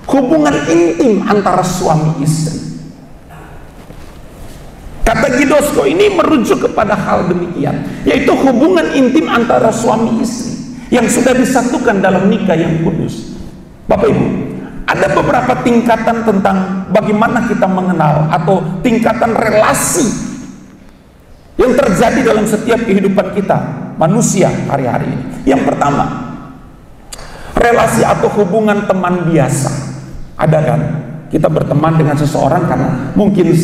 hubungan intim antara suami istri. Kata ginosko ini merujuk kepada hal demikian, yaitu hubungan intim antara suami istri yang sudah disatukan dalam nikah yang kudus. Bapak Ibu, ada beberapa tingkatan tentang bagaimana kita mengenal atau tingkatan relasi yang terjadi dalam setiap kehidupan kita manusia hari-hari ini. Yang pertama, relasi atau hubungan teman biasa. Ada kan? Kita berteman dengan seseorang karena mungkin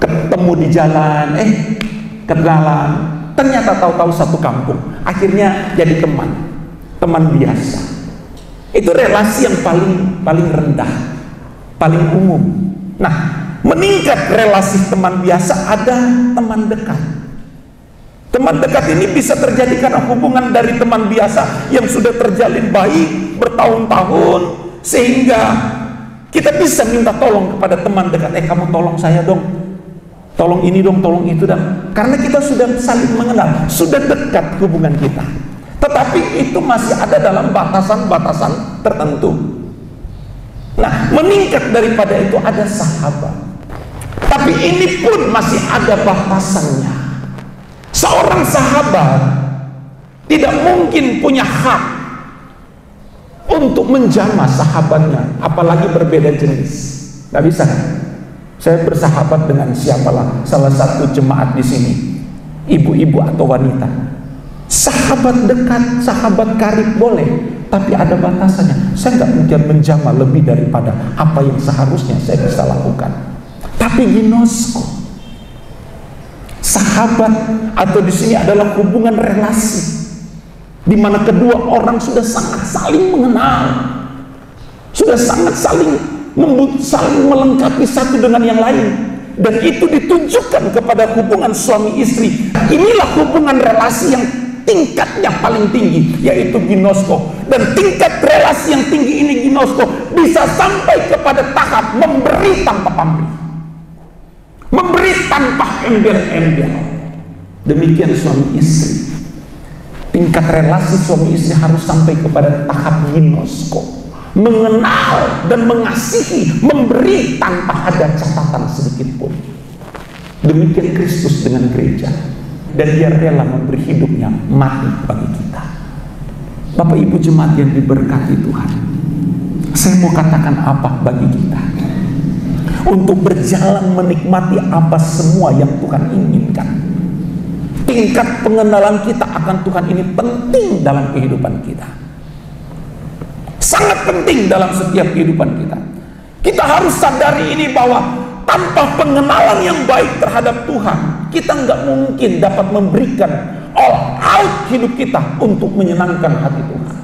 ketemu di jalan, kenalan, ternyata tahu-tahu satu kampung, akhirnya jadi teman biasa. Itu relasi yang paling rendah, paling umum. Nah, meningkat relasi teman biasa, ada teman dekat. Teman dekat ini bisa terjadi karena hubungan dari teman biasa yang sudah terjalin baik bertahun-tahun, sehingga kita bisa minta tolong kepada teman dekat, kamu tolong saya dong, tolong ini dong, tolong itu dong. Karena kita sudah saling mengenal, sudah dekat hubungan kita. Tetapi itu masih ada dalam batasan-batasan tertentu. Nah, meningkat daripada itu ada sahabat. Tapi Tapi ini pun masih ada batasannya. Seorang sahabat tidak mungkin punya hak untuk menjamah sahabatnya, apalagi berbeda jenis. Gak bisa. Saya bersahabat dengan siapalah, salah satu jemaat di sini, ibu-ibu atau wanita. Sahabat dekat, sahabat karib boleh, tapi ada batasannya. Saya nggak mungkin menjamah lebih daripada apa yang seharusnya saya bisa lakukan. Tapi ginosko, sahabat atau di sini adalah hubungan relasi, di mana kedua orang sudah sangat saling mengenal, sudah sangat saling melengkapi satu dengan yang lain. Dan itu ditujukan kepada hubungan suami istri. Inilah hubungan relasi yang tingkatnya paling tinggi, yaitu ginosko. Dan tingkat relasi yang tinggi ini, ginosko, bisa sampai kepada tahap memberi tanpa pamrih, memberi tanpa embel-embel. Demikian suami istri. Tingkat relasi suami istri harus sampai kepada tahap ginosko, mengenal dan mengasihi, memberi tanpa ada catatan sedikit pun. Demikian Kristus dengan gereja, dan dia rela memberi hidupnya mati bagi kita. Bapak Ibu jemaat yang diberkati Tuhan, saya mau katakan apa bagi kita untuk berjalan menikmati apa semua yang Tuhan inginkan. Tingkat pengenalan kita akan Tuhan ini penting dalam kehidupan kita, sangat penting dalam setiap kehidupan kita. Kita harus sadari ini, bahwa tanpa pengenalan yang baik terhadap Tuhan, kita nggak mungkin dapat memberikan all out hidup kita untuk menyenangkan hati Tuhan.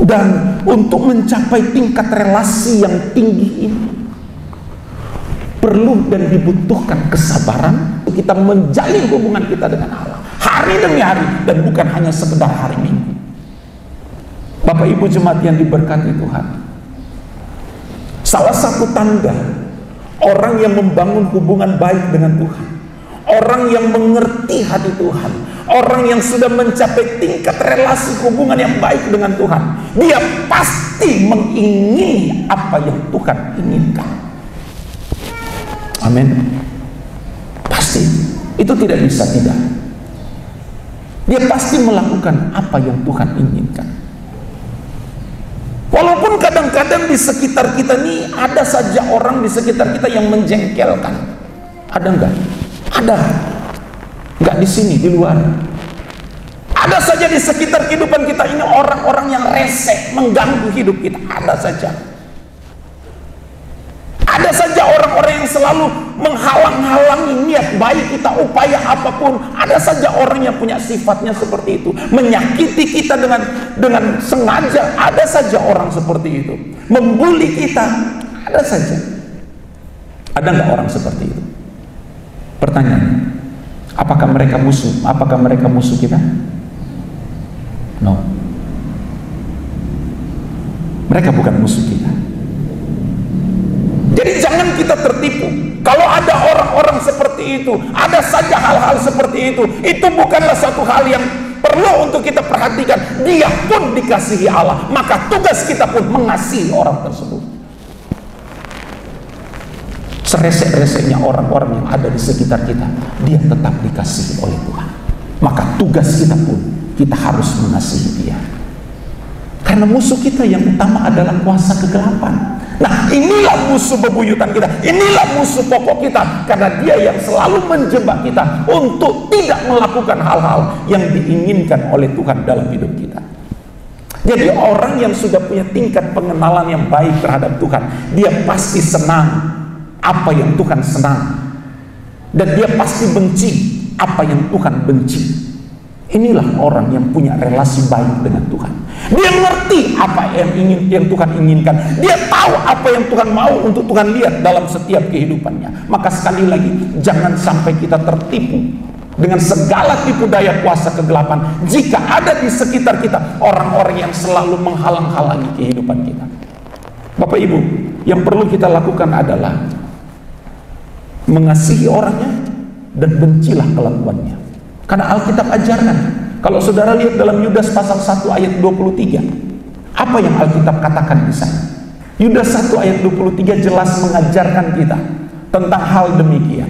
Dan untuk mencapai tingkat relasi yang tinggi ini, perlu dan dibutuhkan kesabaran. Kita menjalin hubungan kita dengan Allah hari demi hari, dan bukan hanya sekedar hari Minggu. Bapak Ibu jemaat yang diberkati Tuhan, salah satu tanda orang yang membangun hubungan baik dengan Tuhan, orang yang mengerti hati Tuhan, orang yang sudah mencapai tingkat relasi hubungan yang baik dengan Tuhan, dia pasti mengingini apa yang Tuhan inginkan. Amin. Pasti. Itu tidak bisa tidak. Dia pasti melakukan apa yang Tuhan inginkan. Walaupun kadang-kadang di sekitar kita nih ada saja orang di sekitar kita yang menjengkelkan. Ada enggak? Ada. Enggak di sini, di luar. Ada saja di sekitar kehidupan kita ini orang-orang yang resek, mengganggu hidup kita. Ada saja. Ada saja orang-orang yang selalu menghalang-halangi niat baik kita, upaya apapun. Ada saja orang yang punya sifatnya seperti itu, menyakiti kita dengan sengaja. Ada saja orang seperti itu, membuli kita. Ada saja. Ada nggak orang seperti itu? Pertanyaan, apakah mereka musuh? Apakah mereka musuh kita? No. Mereka bukan musuh kita. Jadi jangan kita tertipu. Kalau ada orang-orang seperti itu, ada saja hal-hal seperti itu bukanlah satu hal yang perlu untuk kita perhatikan. Dia pun dikasihi Allah, maka tugas kita pun mengasihi orang tersebut. Seresek-reseknya orang-orang yang ada di sekitar kita, dia tetap dikasihi oleh Tuhan. Maka tugas kita pun, kita harus mengasihi dia. Karena musuh kita yang utama adalah kuasa kegelapan. Nah, inilah musuh bebuyutan kita, inilah musuh pokok kita, karena dia yang selalu menjebak kita untuk tidak melakukan hal-hal yang diinginkan oleh Tuhan dalam hidup kita. Jadi orang yang sudah punya tingkat pengenalan yang baik terhadap Tuhan, dia pasti senang apa yang Tuhan senang, dan dia pasti benci apa yang Tuhan benci. Inilah orang yang punya relasi baik dengan Tuhan. Dia ngerti apa yang Tuhan inginkan. Dia tahu apa yang Tuhan mau untuk Tuhan lihat dalam setiap kehidupannya. Maka sekali lagi, jangan sampai kita tertipu dengan segala tipu daya kuasa kegelapan. Jika ada di sekitar kita orang-orang yang selalu menghalang-halangi kehidupan kita. Bapak Ibu, yang perlu kita lakukan adalah mengasihi orangnya dan bencilah kelakuannya. Karena Alkitab ajarkan, kalau saudara lihat dalam Yudas pasal 1 ayat 23, apa yang Alkitab katakan di sana? Yudas 1 ayat 23 jelas mengajarkan kita tentang hal demikian.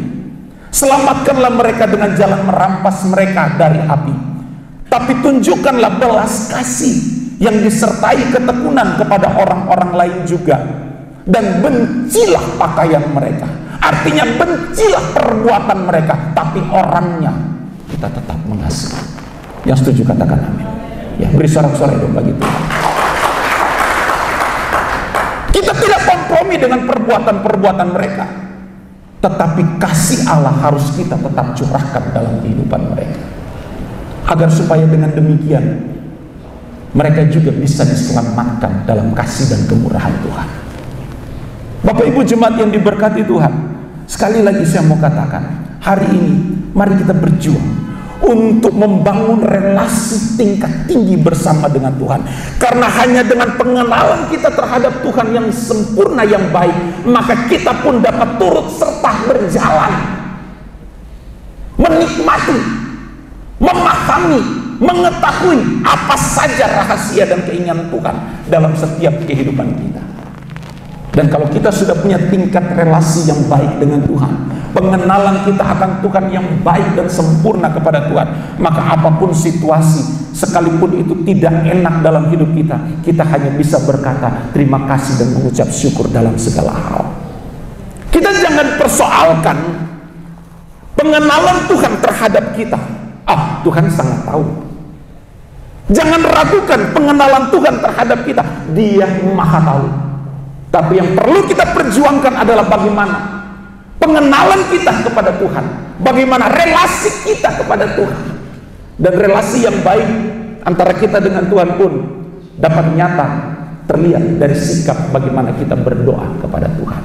Selamatkanlah mereka dengan jalan merampas mereka dari api, tapi tunjukkanlah belas kasih yang disertai ketekunan kepada orang-orang lain juga, dan bencilah pakaian mereka. Artinya bencilah perbuatan mereka, tapi orangnya kita tetap mengasihi. Yang setuju katakan amin. Ya, beri sorak-sorai dong bagi Tuhan. Kita tidak kompromi dengan perbuatan-perbuatan mereka, tetapi kasih Allah harus kita tetap curahkan dalam kehidupan mereka, agar supaya dengan demikian mereka juga bisa diselamatkan dalam kasih dan kemurahan Tuhan. Bapak Ibu jemaat yang diberkati Tuhan, sekali lagi saya mau katakan, hari ini mari kita berjuang untuk membangun relasi tingkat tinggi bersama dengan Tuhan. Karena hanya dengan pengenalan kita terhadap Tuhan yang sempurna, yang baik, maka kita pun dapat turut serta berjalan, menikmati, memahami, mengetahui apa saja rahasia dan keinginan Tuhan dalam setiap kehidupan kita. Dan kalau kita sudah punya tingkat relasi yang baik dengan Tuhan, pengenalan kita akan Tuhan yang baik dan sempurna kepada Tuhan, maka apapun situasi, sekalipun itu tidak enak dalam hidup kita, kita hanya bisa berkata terima kasih dan mengucap syukur dalam segala hal. Kita jangan persoalkan pengenalan Tuhan terhadap kita. Tuhan sangat tahu. Jangan ragukan pengenalan Tuhan terhadap kita. Dia maha tahu. Tapi yang perlu kita perjuangkan adalah bagaimana pengenalan kita kepada Tuhan, bagaimana relasi kita kepada Tuhan. Dan relasi yang baik antara kita dengan Tuhan pun dapat nyata terlihat dari sikap bagaimana kita berdoa kepada Tuhan.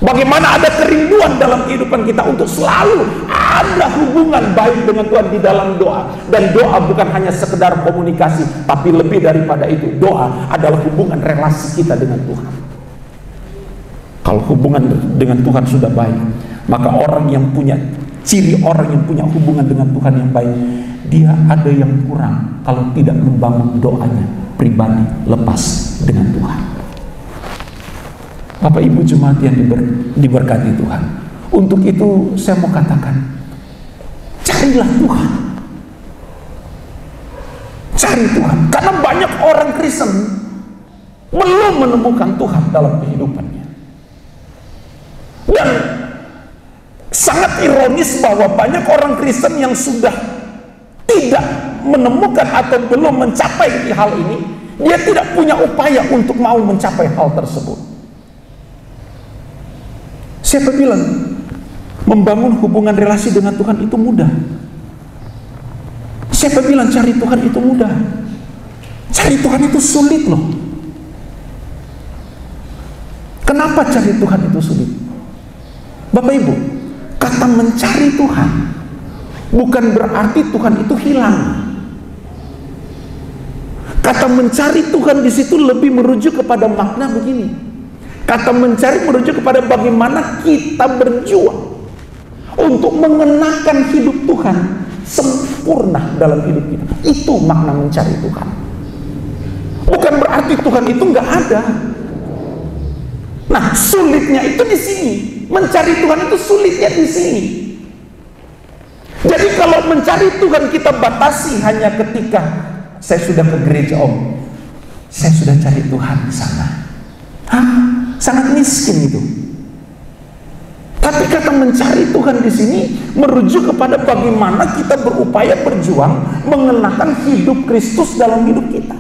Bagaimana ada kerinduan dalam kehidupan kita untuk selalu ada hubungan baik dengan Tuhan di dalam doa. Dan doa bukan hanya sekedar komunikasi, tapi lebih daripada itu, doa adalah hubungan relasi kita dengan Tuhan. Kalau hubungan dengan Tuhan sudah baik, maka orang yang punya ciri, orang yang punya hubungan dengan Tuhan yang baik, dia ada yang kurang kalau tidak membangun doanya pribadi lepas dengan Tuhan. Bapak Ibu jemaat yang diberkati Tuhan, untuk itu saya mau katakan, carilah Tuhan, cari Tuhan, karena banyak orang Kristen belum menemukan Tuhan dalam kehidupannya. Dan sangat ironis bahwa banyak orang Kristen yang sudah tidak menemukan atau belum mencapai hal ini, dia tidak punya upaya untuk mau mencapai hal tersebut. Siapa bilang membangun hubungan relasi dengan Tuhan itu mudah? Siapa bilang cari Tuhan itu mudah? Cari Tuhan itu sulit loh. Kenapa cari Tuhan itu sulit? Bapak Ibu, kata mencari Tuhan bukan berarti Tuhan itu hilang. Kata mencari Tuhan di situ lebih merujuk kepada makna begini. Kata mencari merujuk kepada bagaimana kita berjuang untuk mengenakan hidup Tuhan sempurna dalam hidup kita. Itu makna mencari Tuhan. Bukan berarti Tuhan itu nggak ada. Nah, sulitnya itu di sini. Mencari Tuhan itu sulitnya di sini. Jadi kalau mencari Tuhan kita batasi hanya ketika saya sudah ke gereja om, saya sudah cari Tuhan di sana. Sangat miskin itu. Tapi kata mencari Tuhan di sini merujuk kepada bagaimana kita berupaya berjuang mengenakan hidup Kristus dalam hidup kita.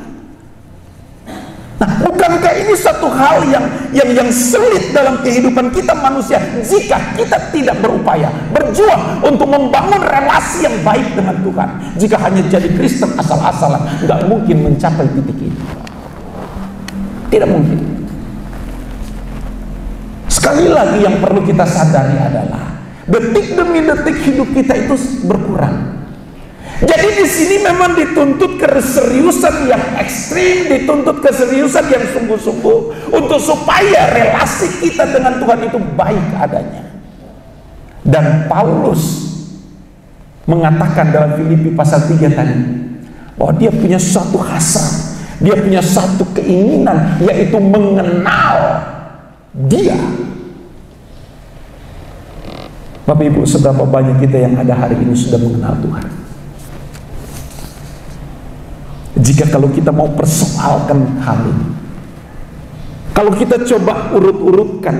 Nah, bukankah ini satu hal yang sulit dalam kehidupan kita manusia jika kita tidak berupaya berjuang untuk membangun relasi yang baik dengan Tuhan? Jika hanya jadi Kristen asal-asalan, nggak mungkin mencapai titik ini. Tidak mungkin. Sekali lagi yang perlu kita sadari adalah detik demi detik hidup kita itu berkurang. Jadi di sini memang dituntut keseriusan yang ekstrim, dituntut keseriusan yang sungguh-sungguh untuk supaya relasi kita dengan Tuhan itu baik adanya. Dan Paulus mengatakan dalam Filipi pasal 3 tadi bahwa dia punya suatu hasrat, Dia punya satu keinginan, yaitu mengenal Dia. Bapak Ibu, seberapa banyak kita yang ada hari ini sudah mengenal Tuhan? Jika kalau kita mau persoalkan hal ini, kalau kita coba urut-urutkan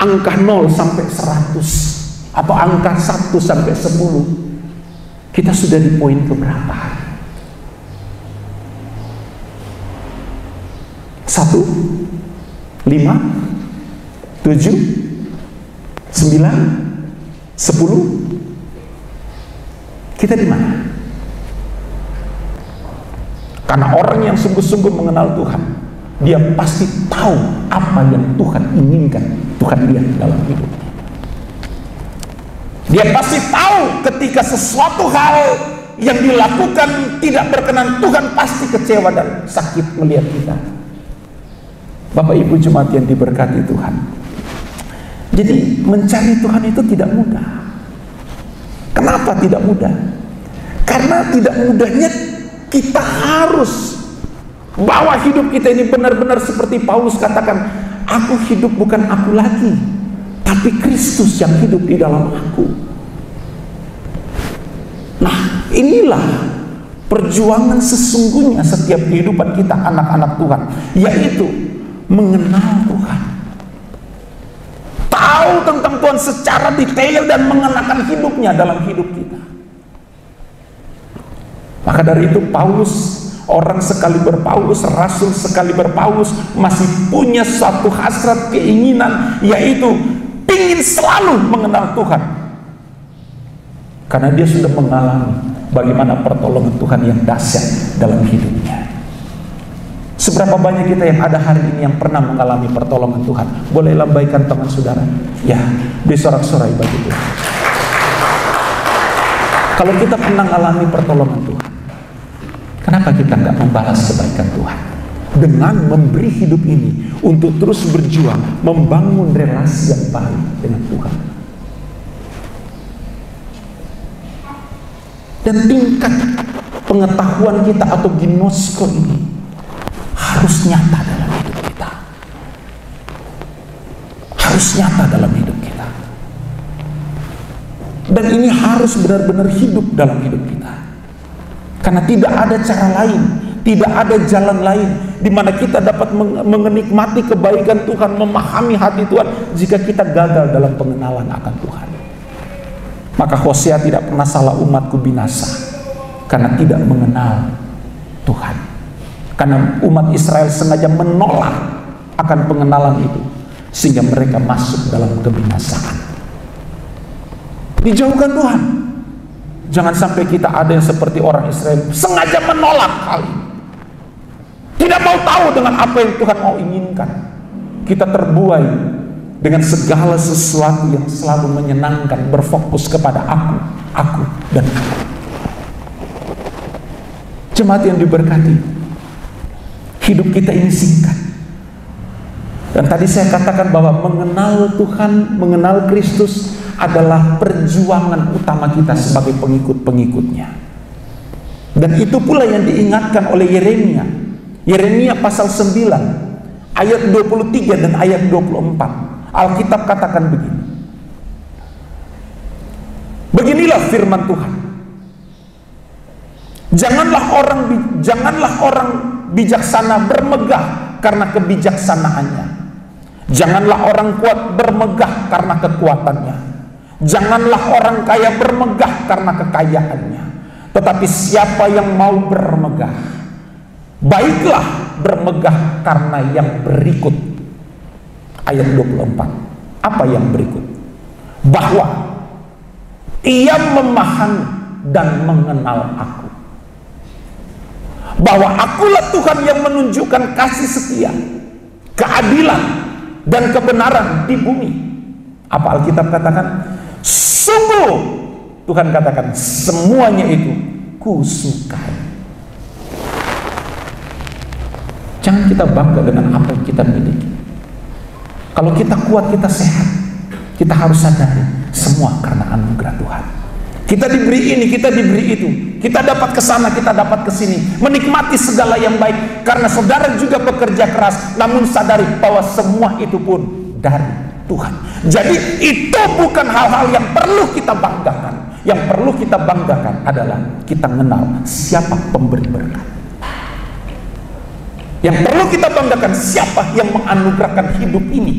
angka 0 sampai 100 atau angka 1 sampai 10, kita sudah di poin keberapa? 1, 5, 7, 9, 10. Kita di mana? Karena orang yang sungguh-sungguh mengenal Tuhan, dia pasti tahu apa yang Tuhan inginkan Tuhan lihat dalam hidupnya. Dia pasti tahu ketika sesuatu hal yang dilakukan tidak berkenan Tuhan, pasti kecewa dan sakit melihat kita. Bapak Ibu jemaat yang diberkati Tuhan, jadi mencari Tuhan itu tidak mudah. Kenapa tidak mudah? Karena tidak mudahnya kita harus bawa hidup kita ini benar-benar seperti Paulus katakan, aku hidup bukan aku lagi, tapi Kristus yang hidup di dalam aku. Nah, inilah perjuangan sesungguhnya setiap kehidupan kita anak-anak Tuhan, yaitu mengenal Tuhan, tahu tentang Tuhan secara detail dan mengenakan hidupnya dalam hidup kita. Maka dari itu Paulus, orang sekali berPaulus, rasul sekali berPaulus, masih punya suatu hasrat keinginan, yaitu ingin selalu mengenal Tuhan, karena dia sudah mengalami bagaimana pertolongan Tuhan yang dahsyat dalam hidupnya. Seberapa banyak kita yang ada hari ini yang pernah mengalami pertolongan Tuhan? Boleh lambaikan tangan saudara? Ya, disorak-sorai bagi Tuhan. Kalau kita pernah mengalami pertolongan Tuhan, kenapa kita nggak membalas kebaikan Tuhan dengan memberi hidup ini untuk terus berjuang membangun relasi yang baik dengan Tuhan? Dan tingkat pengetahuan kita atau ginosko ini harus nyata dalam hidup kita. Harus nyata dalam hidup kita. Dan ini harus benar-benar hidup dalam hidup kita. Karena tidak ada cara lain, tidak ada jalan lain di mana kita dapat menikmati kebaikan Tuhan, memahami hati Tuhan, jika kita gagal dalam pengenalan akan Tuhan. Maka Hosea tidak pernah salah, umatku binasa karena tidak mengenal Tuhan. Karena umat Israel sengaja menolak akan pengenalan itu, sehingga mereka masuk dalam kebinasaan. Dijauhkan Tuhan. Jangan sampai kita ada yang seperti orang Israel, sengaja menolak hal ini, tidak mau tahu dengan apa yang Tuhan mau inginkan. Kita terbuai dengan segala sesuatu yang selalu menyenangkan, berfokus kepada aku dan aku. Jemaat yang diberkati, hidup kita ini singkat. Dan tadi saya katakan bahwa mengenal Tuhan, mengenal Kristus adalah perjuangan utama kita sebagai pengikut-pengikutnya. Dan itu pula yang diingatkan oleh Yeremia. Yeremia pasal 9 ayat 23 dan ayat 24. Alkitab katakan begini. Beginilah firman Tuhan. Janganlah orang bijaksana bermegah karena kebijaksanaannya. Janganlah orang kuat bermegah karena kekuatannya. Janganlah orang kaya bermegah karena kekayaannya. Tetapi siapa yang mau bermegah, baiklah bermegah karena yang berikut. Ayat 24. Apa yang berikut? Bahwa ia memahami dan mengenal aku, bahwa akulah Tuhan yang menunjukkan kasih setia, keadilan dan kebenaran di bumi. Apa Alkitab katakan? Sungguh Tuhan katakan, semuanya itu kusukai. Jangan kita bangga dengan apa yang kita miliki. Kalau kita kuat, kita sehat, kita harus sadari semua karena anugerah Tuhan. Kita diberi ini, kita diberi itu. Kita dapat ke sana, kita dapat ke sini. Menikmati segala yang baik. Karena saudara juga bekerja keras. Namun sadari bahwa semua itu pun dari Tuhan. Jadi itu bukan hal-hal yang perlu kita banggakan. Yang perlu kita banggakan adalah kita mengenal siapa pemberi berkat. Yang perlu kita banggakan siapa yang menganugerahkan hidup ini.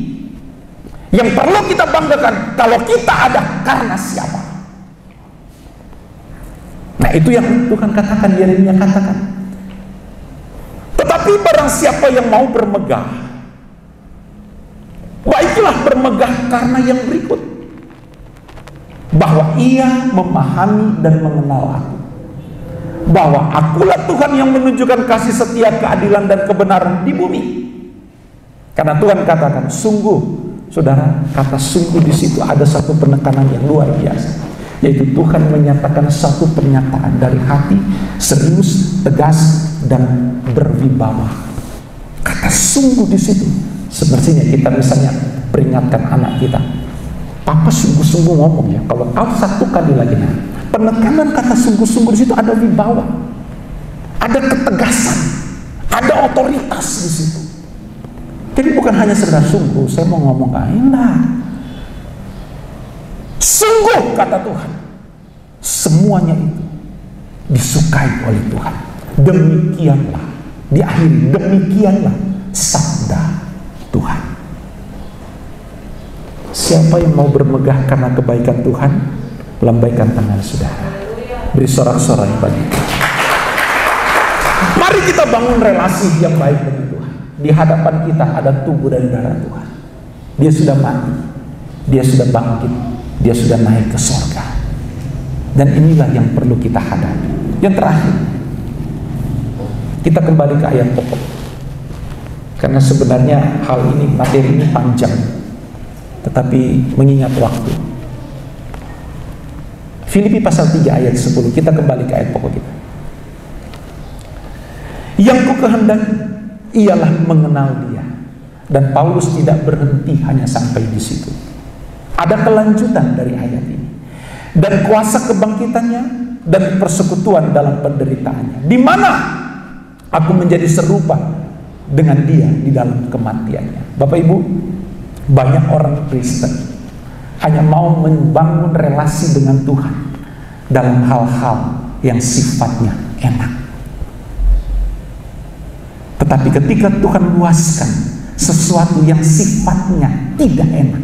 Yang perlu kita banggakan kalau kita ada karena siapa. Nah itu yang Tuhan katakan, Yeremia katakan. Tetapi barang siapa yang mau bermegah, baiklah bermegah karena yang berikut, bahwa ia memahami dan mengenal aku, bahwa akulah Tuhan yang menunjukkan kasih setia, keadilan dan kebenaran di bumi. Karena Tuhan katakan, sungguh, saudara, kata sungguh di situ ada satu penekanan yang luar biasa. Yaitu Tuhan menyatakan satu pernyataan dari hati, serius, tegas, dan berwibawa. Kata sungguh di situ. Sepertinya kita misalnya peringatkan anak kita, Papa sungguh-sungguh ngomong ya, kalau kau satu kali lagi. Penekanan kata sungguh-sungguh di situ ada wibawa, ada ketegasan, ada otoritas di situ. Jadi bukan hanya sekedar sungguh, saya mau ngomong enggak. Sungguh kata Tuhan, semuanya itu disukai oleh Tuhan. Demikianlah, diakhiri, demikianlah sabda Tuhan. Siapa yang mau bermegah karena kebaikan Tuhan, lambaikan tangan saudara, beri sorak-sorai bagi Tuhan. Mari kita bangun relasi yang baik dengan Tuhan. Di hadapan kita ada tubuh dan darah Tuhan. Dia sudah mati, dia sudah bangkit, dia sudah naik ke surga. Dan inilah yang perlu kita hadapi. Yang terakhir, kita kembali ke ayat pokok. Karena sebenarnya hal ini, materi ini panjang, tetapi mengingat waktu. Filipi pasal 3 ayat 10, kita kembali ke ayat pokok kita. Yang ku kehendaki ialah mengenal dia. Dan Paulus tidak berhenti hanya sampai di situ. Ada kelanjutan dari ayat ini. Dan kuasa kebangkitannya dan persekutuan dalam penderitaannya, di mana aku menjadi serupa dengan dia di dalam kematiannya. Bapak Ibu, banyak orang Kristen hanya mau membangun relasi dengan Tuhan dalam hal-hal yang sifatnya enak. Tetapi ketika Tuhan luaskan sesuatu yang sifatnya tidak enak,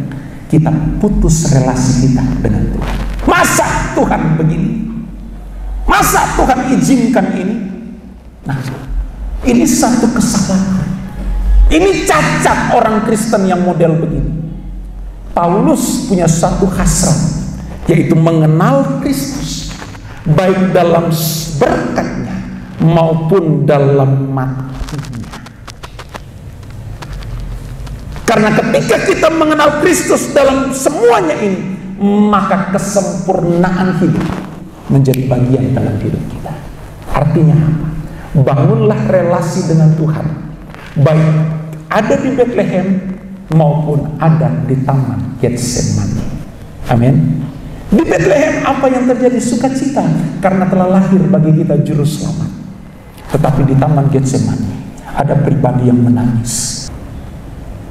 kita putus relasi kita dengan Tuhan. Masa Tuhan begini? Masa Tuhan izinkan ini? Nah, ini satu kesalahan. Ini cacat orang Kristen yang model begini. Paulus punya satu hasrat, yaitu mengenal Kristus, baik dalam berkatnya maupun dalam matinya. Karena ketika kita mengenal Kristus dalam semuanya ini, maka kesempurnaan hidup menjadi bagian dalam hidup kita. Artinya apa? Bangunlah relasi dengan Tuhan, baik ada di Bethlehem maupun ada di Taman Getsemani. Amin. Di Bethlehem apa yang terjadi? Sukacita karena telah lahir bagi kita juru selamat. Tetapi di Taman Getsemani ada pribadi yang menangis.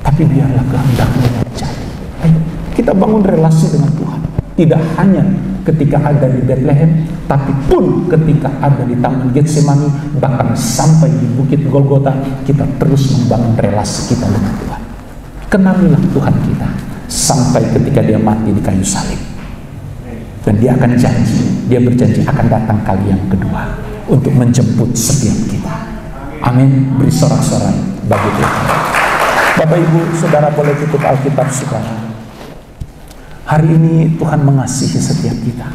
Tapi biarlah kehendak-Mu terjadi. Ayo kita bangun relasi dengan Tuhan. Tidak hanya ketika ada di Bethlehem, tapi pun ketika ada di Taman Getsemani, bahkan sampai di Bukit Golgota, kita terus membangun relasi kita dengan Tuhan. Kenalilah Tuhan kita sampai ketika dia mati di kayu salib. Dan dia akan janji, dia berjanji akan datang kali yang kedua untuk menjemput setiap kita. Amin. Beri sorak-sorai bagi Tuhan. Bapak Ibu, Saudara boleh tutup Alkitab saudara. Hari ini Tuhan mengasihi setiap kita.